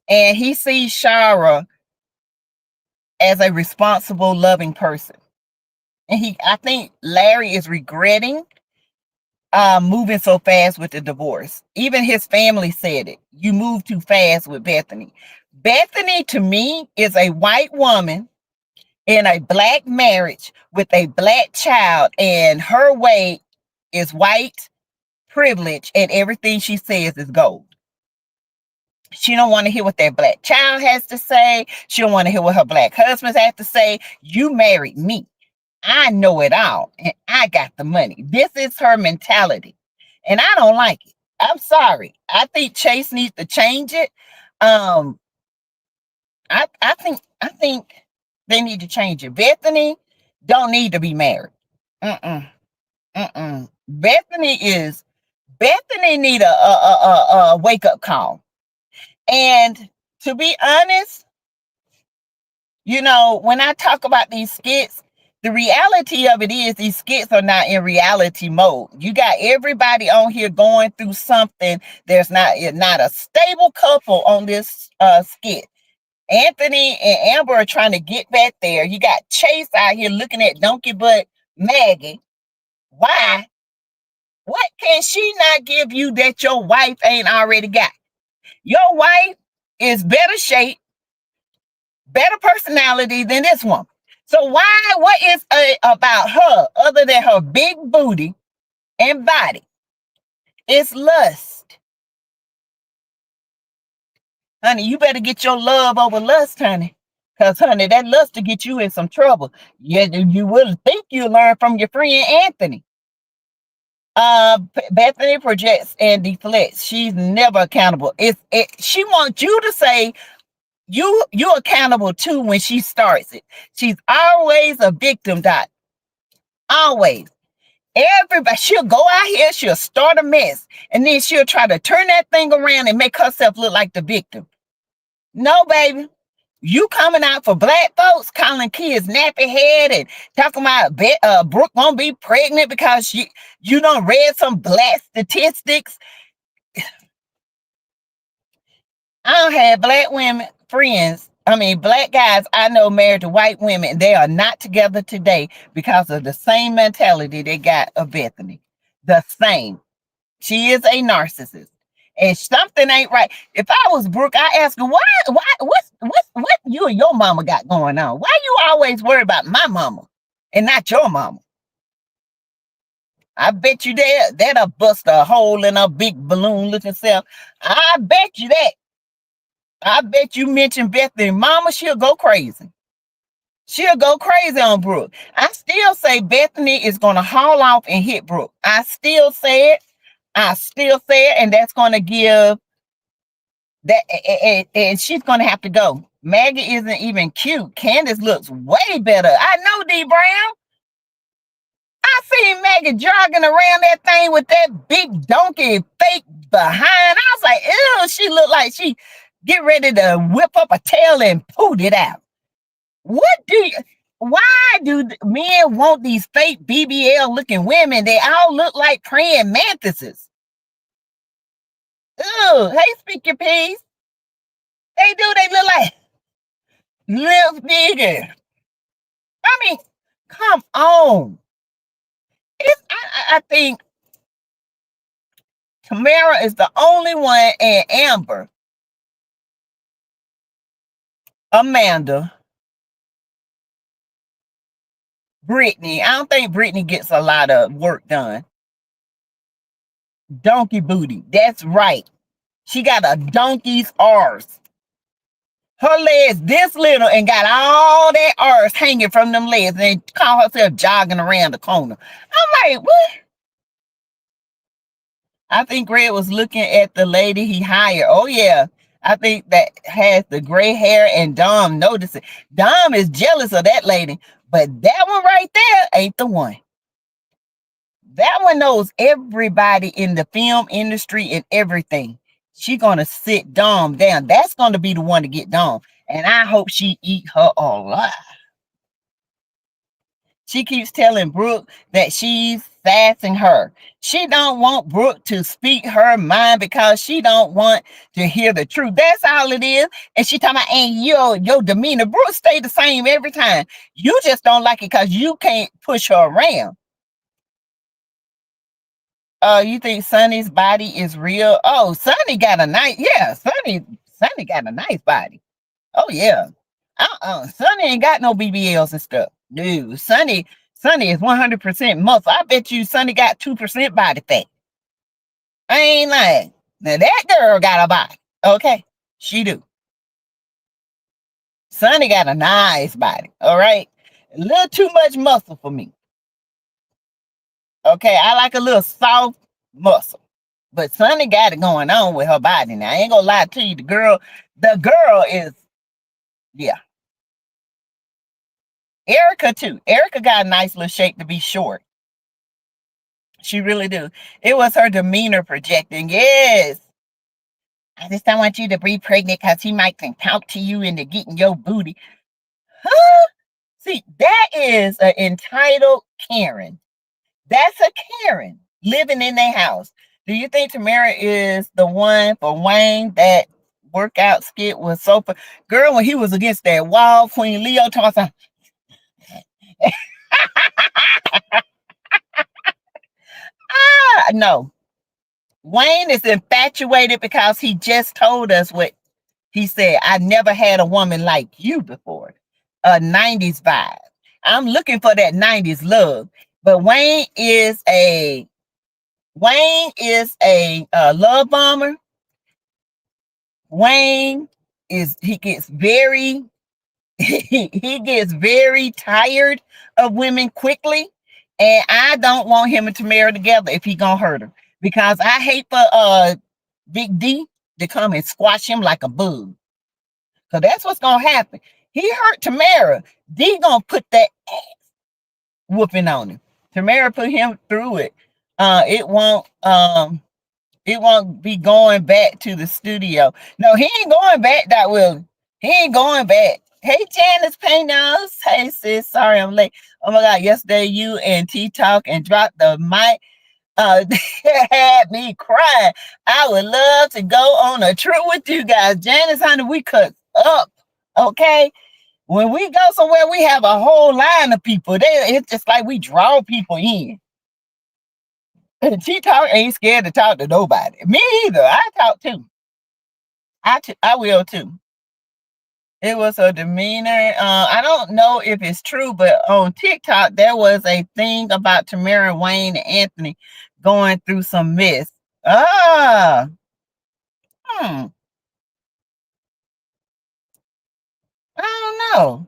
S2: And he sees Shara as a responsible, loving person. And I think Larry is regretting moving so fast with the divorce. Even his family said it. You moved too fast with Bethany. Bethany, to me, is a white woman in a black marriage with a black child, and her way is white privilege, and everything she says is gold. She don't want to hear what that black child has to say. She don't want to hear what her black husband has to say. You married me. I know it all, and I got the money. This is her mentality, and I don't like it. I'm sorry. I think Chase needs to change it. Um, I think they need to change it. Bethany don't need to be married. Mm-mm, mm-mm. Bethany need a wake up call. And to be honest, when I talk about these skits, the reality of it is these skits are not in reality mode. You got everybody on here going through something. There's not a stable couple on this skit. Anthony and Amber are trying to get back there. You got Chase out here looking at donkey butt Maggie. Why? What can she not give you that your wife ain't already got? Your wife is better shape, better personality than this one. So what is about her other than her big booty and body? It's lust. Honey, you better get your love over lust, honey. Because, honey, that lust to get you in some trouble. Yeah, you will think you learn from your friend Anthony. Bethany projects and deflects. She's never accountable. She wants you to say you're accountable too when she starts it. She's always a victim, Dot. Always. Everybody, she'll go out here, she'll start a mess, and then she'll try to turn that thing around and make herself look like the victim. No, baby. You coming out for black folks, calling kids nappy head and talking about Brooke won't be pregnant because you done read some black statistics. I don't have black women friends. Black guys I know married to white women. They are not together today because of the same mentality they got of Bethany. The same. She is a narcissist. And something ain't right. If I was Brooke, I ask her, what you and your mama got going on? Why you always worry about my mama and not your mama? I bet you that'll bust a hole in her big balloon looking self. I bet you that. I bet you mention Bethany mama, she'll go crazy. She'll go crazy on Brooke. I still say Bethany is going to haul off and hit Brooke. I still say it, and that's going to give that, and she's going to have to go. Maggie isn't even cute. Candace looks way better. I know, D Brown. I seen Maggie jogging around that thing with that big donkey fake behind. I was like, ew, she looked like she get ready to whip up a tail and poot it out. Why do men want these fake BBL looking women? They all look like praying mantises. Ew, hey, speak your piece. They look like lips bigger. Come on. I think Tamara is the only one, and Amber, Amanda, Brittany. I don't think Brittany gets a lot of work done. Donkey booty. That's right. She got a donkey's arse. Her legs this little and got all that arse hanging from them legs and call herself jogging around the corner. I'm like, what? I think Greg was looking at the lady he hired. Oh, yeah. I think that has the gray hair, and Dom noticed it. Dom is jealous of that lady, but that one right there ain't the one. That one knows everybody in the film industry and everything. She gonna sit Dom down. That's gonna be the one to get Dom. And I hope she eat her alive. She keeps telling Brooke that she's sassing her. She don't want Brooke to speak her mind because she don't want to hear the truth. That's all it is. And she talking about, and your demeanor. Brooke stay the same every time. You just don't like it because you can't push her around. You think Sonny's body is real? Oh, Sonny got a nice, yeah, Sonny got a nice body. Oh yeah. Sonny ain't got no BBLs and stuff. No, Sonny is 100% muscle. I bet you Sonny got 2% body fat. I ain't lying. Now that girl got a body. Okay, she do. Sonny got a nice body. All right, a little too much muscle for me. Okay, I like a little soft muscle. But Sonny got it going on with her body now. I ain't gonna lie to you. The girl is, yeah. Erica too. Erica got a nice little shape to be short. She really do. It was her demeanor projecting. Yes. I just don't want you to be pregnant because he might can talk to you into getting your booty. Huh? See, that is an entitled Karen. That's a Karen living in their house. Do you think Tamara is the one for Wayne? That workout skit was so girl when he was against that wall, Queen Leo talking. No. Wayne is infatuated because he just told us what he said. I never had a woman like you before. A 90s vibe. I'm looking for that 90s love. But Wayne is a love bomber. Wayne he gets very tired of women quickly, and I don't want him and Tamara together if he gonna hurt her, because I hate for Big D to come and squash him like a bug. So that's what's gonna happen. He hurt Tamara. D gonna put that ass whooping on him. Tamara put him through it. It won't be going back to the studio. No, he ain't going back, that will. He ain't going back. Hey, Janice Paynos. Hey, sis. Sorry I'm late. Oh my God. Yesterday you and T Talk and dropped the mic. Had me crying. I would love to go on a trip with you guys. Janice, honey, we cut up. Okay. When we go somewhere, we have a whole line of people. It's just like we draw people in. She talk ain't scared to talk to nobody. Me either. I talk too. I will too. It was her demeanor. I don't know if it's true, but on TikTok there was a thing about Tamara, Wayne, and Anthony going through some mess. Ah, I don't know.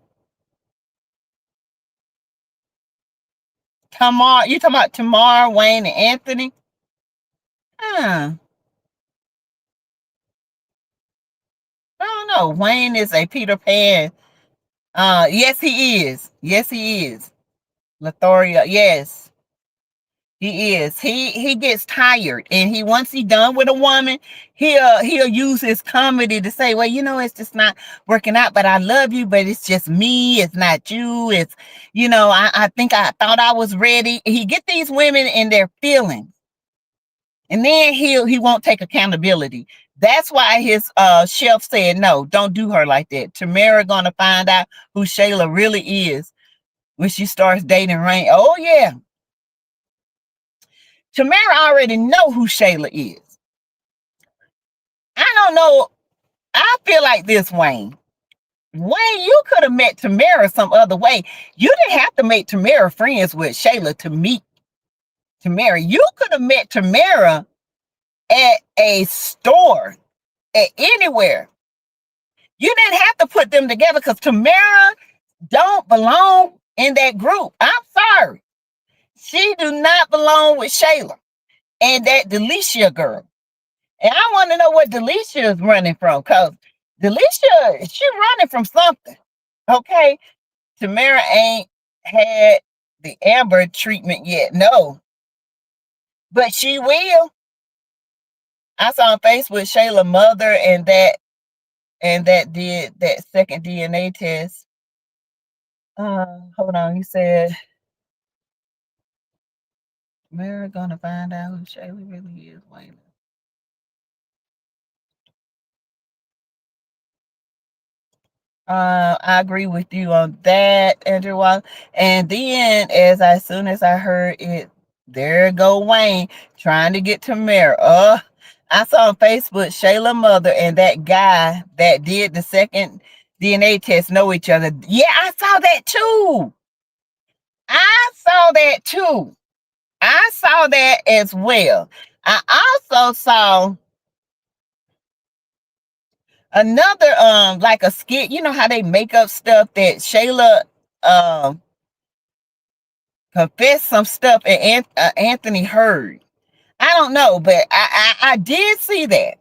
S2: Tamar, you talking about Tamar, Wayne, and Anthony? I don't know. Wayne is a Peter Pan. Yes, he is. Yes, he is. Lotharia, yes. He is. He gets tired, and once he done with a woman, he'll use his comedy to say, well, it's just not working out, but I love you, but it's just me, it's not you. It's, I think I thought I was ready. He get these women in their feelings, and then he won't take accountability. That's why his chef said, no, don't do her like that. Tamara gonna find out who Shayla really is when she starts dating Rain. Oh yeah. Tamara already know who Shayla is. I don't know. I feel like this, Wayne. Wayne, you could have met Tamara some other way. You didn't have to make Tamara friends with Shayla to meet Tamara. You could have met Tamara at a store, at anywhere. You didn't have to put them together because Tamara don't belong in that group. I'm sorry. She do not belong with Shayla and that Delicia girl. And I want to know what Delicia is running from, because Delicia, she running from something. Okay. Tamara ain't had the Amber treatment yet. No. But she will. I saw on Facebook Shayla's mother and that did that second DNA test. Hold on. You said We're gonna find out who Shayla really is. Wait a minute. I agree with you on that, Andrew Wallace. And then, as soon as I heard it, there go Wayne trying to get to Mary. I saw on Facebook Shayla mother and that guy that did the second DNA test know each other. Yeah, I saw that too. I saw that as well. I also saw another like a skit. You know how they make up stuff that Shayla confessed some stuff and Anthony heard. I don't know, but I did see that.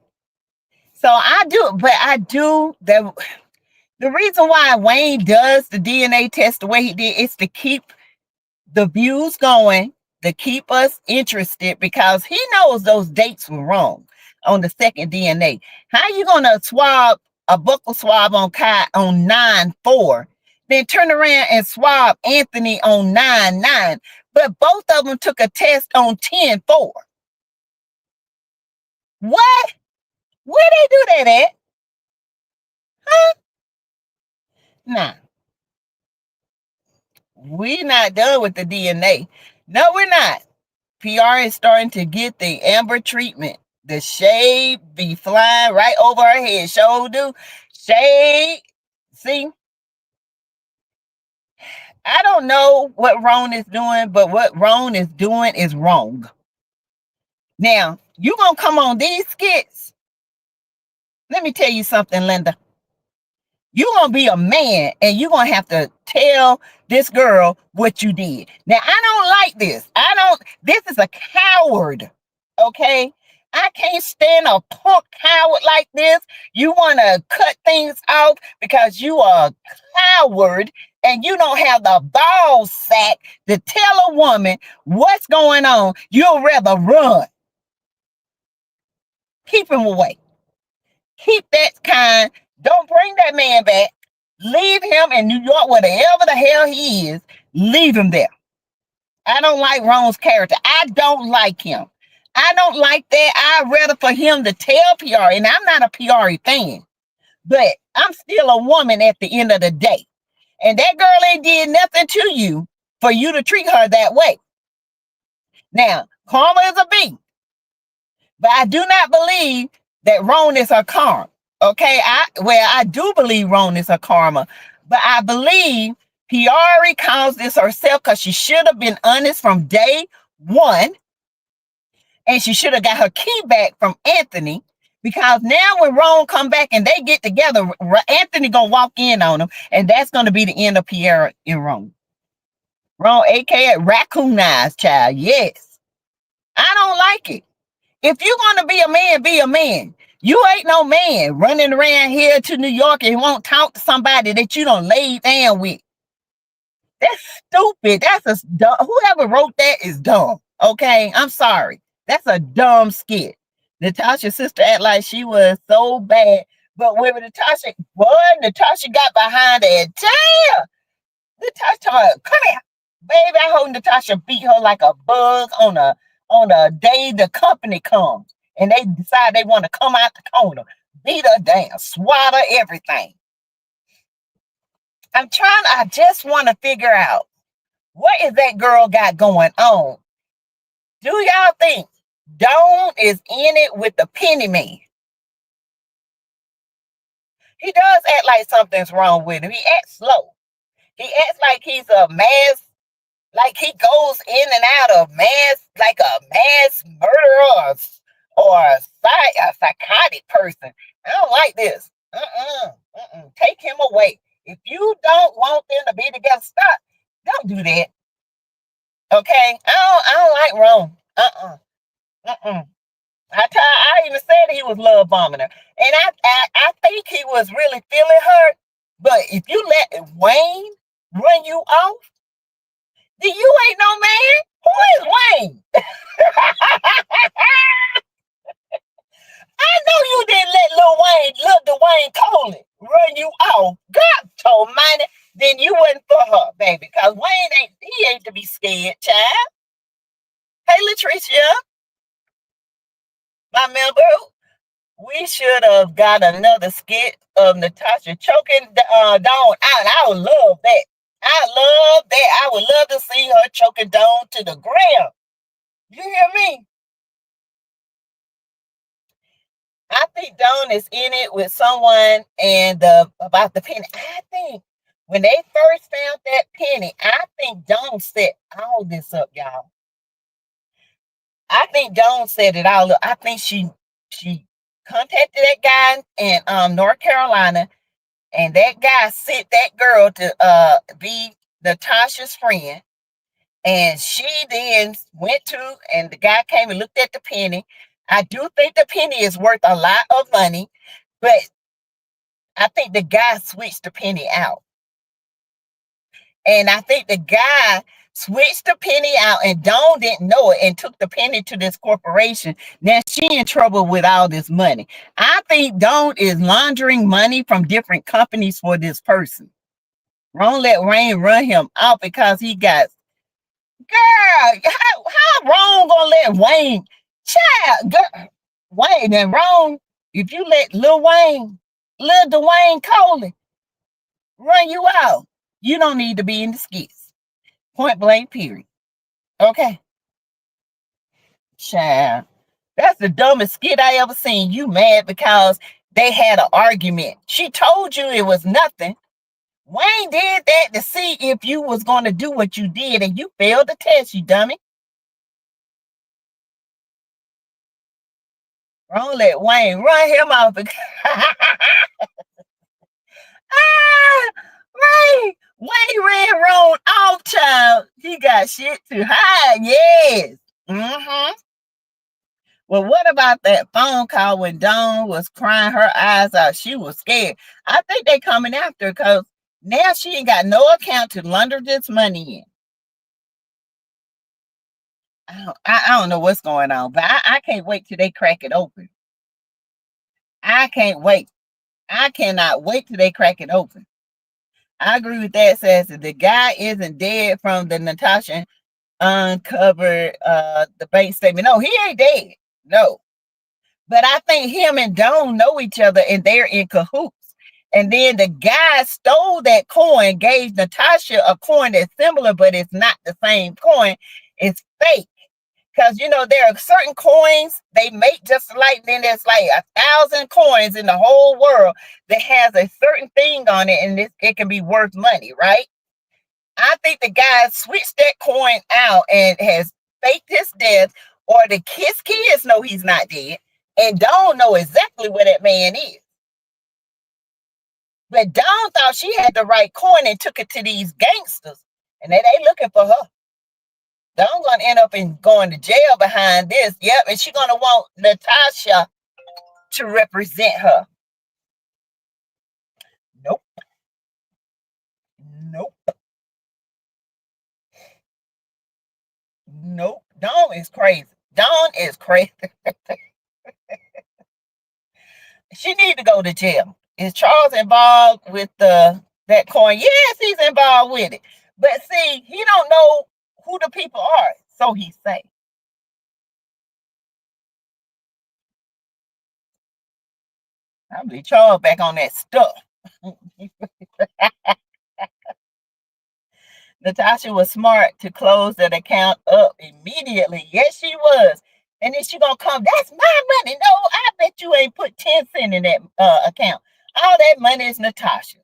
S2: So I do the reason why Wayne does the DNA test the way he did is to keep the views going, to keep us interested, because he knows those dates were wrong on the second DNA. How you gonna swab a buccal swab on Kai on 9/4, then turn around and swab Anthony on 9/9? But both of them took a test on 10/4. What? Where they do that at? Huh? Nah, we're not done with the DNA. No, we're not. PR is starting to get the Amber treatment. The shade be flying right over her head. Sure do. Shade. See, I don't know what Ron is doing, but what Ron is doing is wrong. Now, you gonna come on these skits. Let me tell you something, Linda. You're gonna be a man and you're gonna have to tell this girl what you did. Now, I don't like this. This is a coward. Okay. I can't stand a punk coward like this. You want to cut things off because you are a coward and you don't have the ball sack to tell a woman what's going on. You'll rather run. Keep him away. Keep that kind. Don't bring that man back. Leave him in New York, whatever the hell he is. Leave him there. I don't like Ron's character. I don't like him. I don't like that. I'd rather for him to tell PR, and I'm not a PR fan, but I'm still a woman at the end of the day. And that girl ain't did nothing to you for you to treat her that way. Now, karma is a beast, but I do not believe that Ron is her karma. Okay, I do believe Ron is her karma, but I believe Piari caused this herself because she should have been honest from day one, and she should have got her key back from Anthony. Because now when Ron come back and they get together, Anthony gonna walk in on him, and that's gonna be the end of Pierre and Ron. Ron, aka Raccoon Eyes Child. Yes, I don't like it. If you're gonna be a man, be a man. You ain't no man running around here to New York and won't talk to somebody that you don't lay down with. That's stupid. That's a dumb. Whoever wrote that is dumb. Okay, I'm sorry. That's a dumb skit. Natasha's sister act like she was so bad, but when Natasha got behind her, damn. Natasha, come here, baby. I hope Natasha beat her like a bug on a day the company comes and they decide they want to come out the corner. Beat her down, swat her, everything. I just want to figure out what is that girl got going on. Do y'all think Dawn is in it with the penny man? He does act like something's wrong with him. He acts slow. He acts like he's a mass, like he goes in and out of mass, like a mass murderer or a psychotic person. I don't like this. Take him away. If you don't want them to be together, stop. Don't do that. Okay? I don't like Rome. I even said he was love bombing her. And I think he was really feeling her. But if you let Wayne run you off, then you ain't no man. Who is Wayne? I know you didn't let Lil Dwayne Coley run you off. God told mine, then you wasn't for her, baby. Because Wayne he ain't to be scared, child. Hey, Latricia, my member, we should have got another skit of Natasha choking Dawn out. I would love that. I love that. I would love to see her choking Dawn to the ground. You hear me? I think Dawn is in it with someone and about the penny. I think when they first found that penny, I think Dawn set all this up, y'all. I think Dawn set it all up. I think she contacted that guy in North Carolina, and that guy sent that girl to be Natasha's friend. And she then went to, and the guy came and looked at the penny. I do think the penny is worth a lot of money, but I think the guy switched the penny out. And I think the guy switched the penny out, and Dawn didn't know it and took the penny to this corporation. Now she in trouble with all this money. I think Dawn is laundering money from different companies for this person. Don't let Wayne run him out because he got, girl, how wrong gonna let Wayne, child, girl, Wayne and wrong if you let Lil Dwayne Coley run you out. You don't need to be in the skits. Point blank, period. Okay. Child. That's the dumbest skit I ever seen. You mad because they had an argument. She told you it was nothing. Wayne did that to see if you was going to do what you did, and you failed the test, you dummy. Don't let Wayne run him off. Wayne ran wrong off, child. He got shit to hide. Yes. Mm-hmm. Well, what about that phone call when Dawn was crying her eyes out? She was scared. I think they coming after her because now she ain't got no account to launder this money in. I don't know what's going on, but I can't wait till they crack it open. I can't wait. I cannot wait till they crack it open. I agree with that, Sassy. The guy isn't dead from the Natasha uncovered the bank statement. No, he ain't dead. No. But I think him and Dawn know each other and they're in cahoots. And then the guy stole that coin, gave Natasha a coin that's similar, but it's not the same coin. It's fake. Because, there are certain coins they make just like, then there's like 1,000 coins in the whole world that has a certain thing on it, and it can be worth money, right? I think the guy switched that coin out and has faked his death, or his kids know he's not dead and don't know exactly where that man is. But Dawn thought she had the right coin and took it to these gangsters, and they looking for her. Dawn gonna end up going to jail behind this. Yep, and she's gonna want Natasha to represent her. Nope. Nope. Nope. Dawn is crazy. Dawn is crazy. She need to go to jail. Is Charles involved with that coin? Yes, he's involved with it. But see, he don't know who the people are, so he say. I'll be Charles back on that stuff. Natasha was smart to close that account up immediately. Yes, she was. And then she gonna come, that's my money. No, I bet you ain't put 10 cents in that account. All that money is Natasha.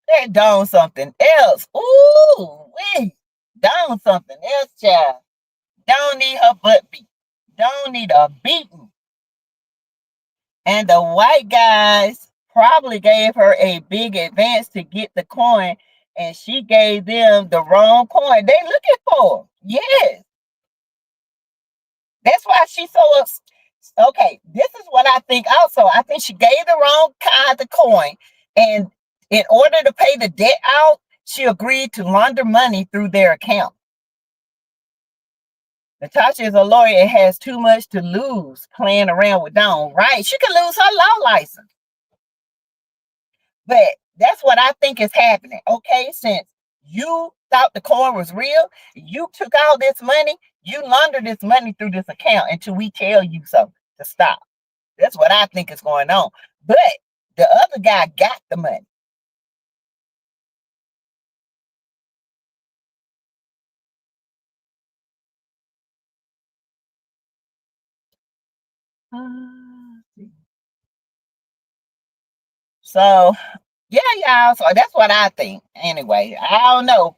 S2: They're doing something else. Ooh, wait. Doing something else, child. Don't need her butt beat. Don't need a beating. And the white guys probably gave her a big advance to get the coin, and she gave them the wrong coin. They looking for. Yes. That's why she's so upset. Okay, this is what I think also. I think she gave the wrong kind of coin, and in order to pay the debt out, she agreed to launder money through their account. Natasha is a lawyer and has too much to lose playing around with Dawn. Right? She could lose her law license. But that's what I think is happening. Okay, since you thought the coin was real. You took all this money, you launder this money through this account until we tell you so to stop. That's what I think is going on. But the other guy got the money. So yeah, y'all. So that's what I think. Anyway, I don't know,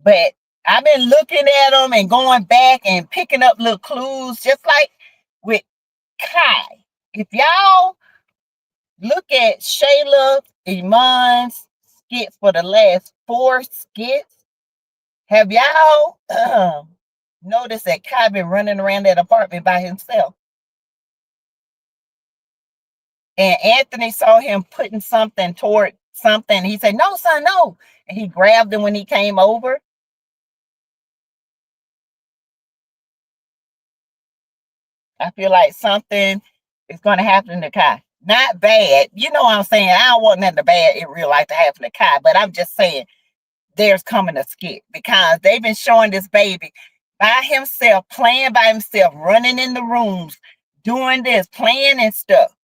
S2: but I've been looking at them and going back and picking up little clues, just like with Kai. If y'all look at Shayla Iman's skits for the last 4 skits, have y'all noticed that Kai been running around that apartment by himself? And Anthony saw him putting something toward something. He said, "No, son, no." And he grabbed him when he came over. I feel like something is going to happen to Kai. Not bad. You know what I'm saying? I don't want nothing bad in real life to happen to Kai, but I'm just saying there's coming a skit because they've been showing this baby by himself, playing by himself, running in the rooms, doing this, playing and stuff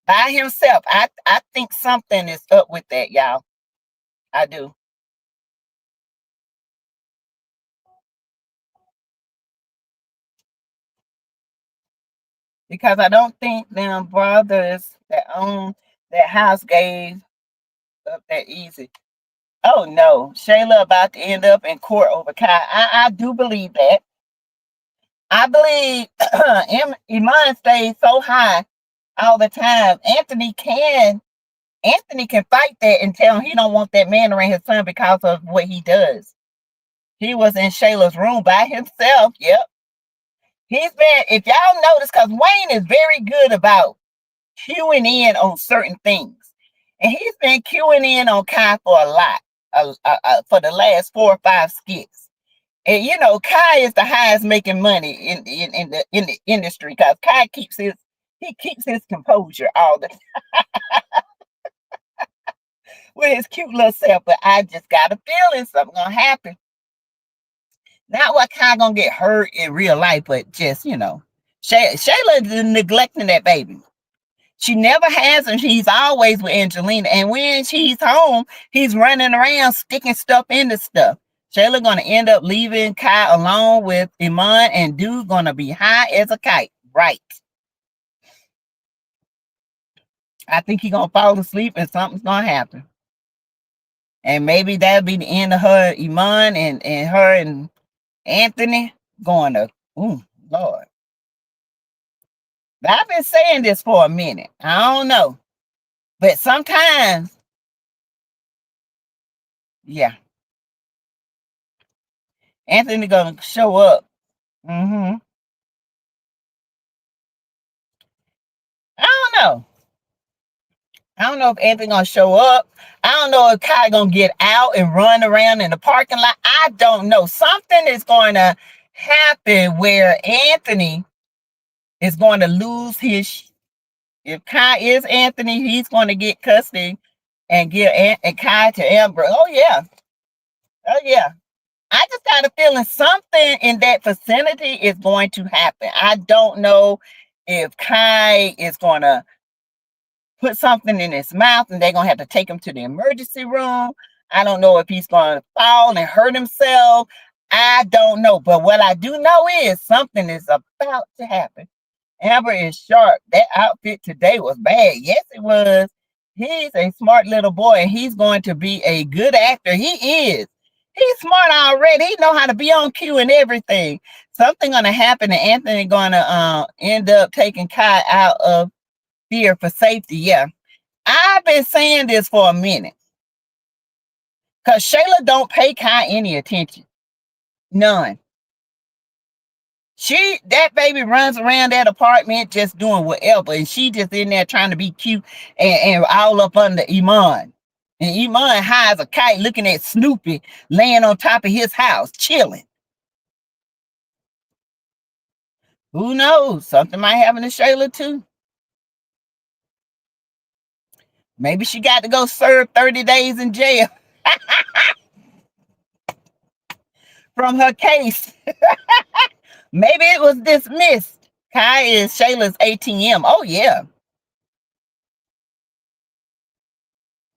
S2: by himself. I think something is up with that, y'all. I do. Because I don't think them brothers that own that house gave up that easy. Oh no, Shayla about to end up in court over Kai. I do believe that. I believe Iman stays so high all the time. Anthony can fight that and tell him he don't want that man around his son because of what he does. He was in Shayla's room by himself. Yep. He's been, if y'all notice, because Wayne is very good about queuing in on certain things. And he's been queuing in on Kai for a lot, for the last 4 or 5 skits. And you know, Kai is the highest making money in the industry because Kai keeps his composure all the time with his cute little self. But I just got a feeling something gonna happen. Not what Kai gonna get hurt in real life, but just Shayla is neglecting that baby. She never has him. She's always with Angelina. And when she's home, he's running around sticking stuff into stuff. Shayla gonna end up leaving Kai alone with Iman, and dude gonna be high as a kite. Right. I think he gonna fall asleep and something's gonna happen. And maybe that'll be the end of her, Iman, and her and Anthony going to, Lord. I've been saying this for a minute. I don't know. But sometimes, yeah, Anthony gonna show up. I don't know. I don't know if Anthony gonna show up. I don't know if Kai gonna get out and run around in the parking lot. I don't know. Something is going to happen where Anthony is going to lose his. If Kai is Anthony, he's going to get custody and give and Kai to Amber. Oh yeah, oh yeah. I just got a feeling something in that vicinity is going to happen. I don't know if Kai is going to put something in his mouth and they're going to have to take him to the emergency room. I don't know if he's going to fall and hurt himself. I don't know. But what I do know is something is about to happen. Amber is sharp. That outfit today was bad. Yes, it was. He's a smart little boy and he's going to be a good actor. He is. He's smart already. He know how to be on cue and everything. Something going to happen and Anthony going to end up taking Kai out of fear for safety. Yeah. I've been saying this for a minute. Because Shayla don't pay Kai any attention. None. That baby runs around that apartment just doing whatever. And she just in there trying to be cute and all up under Iman. And Iman high as a kite looking at Snoopy laying on top of his house, chilling. Who knows? Something might happen to Shayla too. Maybe she got to go serve 30 days in jail. from her case. Maybe it was dismissed. Kai is Shayla's ATM. Oh, yeah.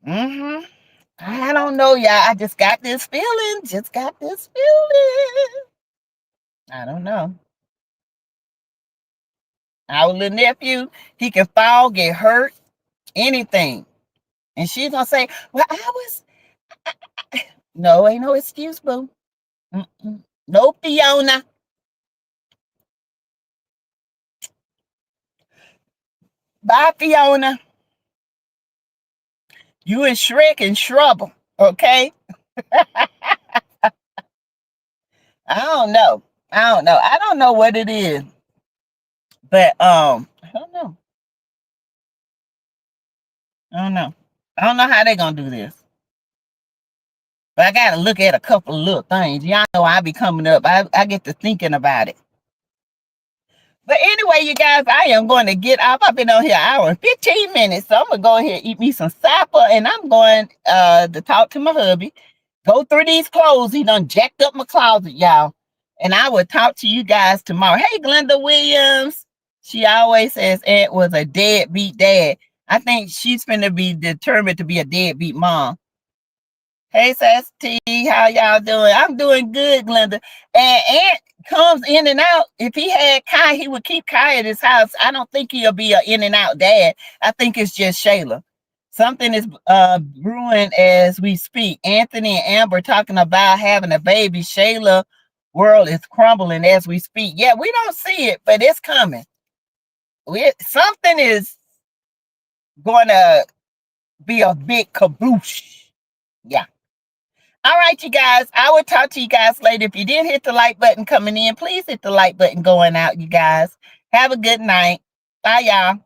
S2: Mm-hmm. I don't know, y'all. I just got this feeling. Just got this feeling. I don't know. Our little nephew, he can fall, get hurt, anything. And she's going to say, well, I was. No, ain't no excuse, boo. Mm-mm. No, Fiona. Bye, Fiona. You and Shrek in trouble, okay? I don't know. I don't know. I don't know what it is. But I don't know. I don't know. I don't know how they're gonna do this. But I gotta look at a couple of little things. Y'all know I be coming up. I get to thinking about it. But anyway, you guys, I am going to get off. I've been on here an hour and 15 minutes. So I'm gonna go ahead and eat me some supper, and I'm going to talk to my hubby. Go through these clothes. He done jacked up my closet, y'all. And I will talk to you guys tomorrow. Hey, Glenda Williams. She always says Aunt was a deadbeat dad. I think she's finna be determined to be a deadbeat mom. Hey, SASSYTEA, how y'all doing? I'm doing good, Glenda. And Aunt comes in and out. If he had Kai, he would keep Kai at his house. I don't think he'll be an in and out dad. I think it's just Shayla. Something is brewing as we speak. Anthony and Amber talking about having a baby. Shayla world is crumbling as we speak. Yeah, we don't see it, but it's coming. Something is going to be a big kaboosh. Yeah. All right, you guys. I will talk to you guys later. If you did hit the like button coming in, please hit the like button going out, you guys. Have a good night. Bye, y'all.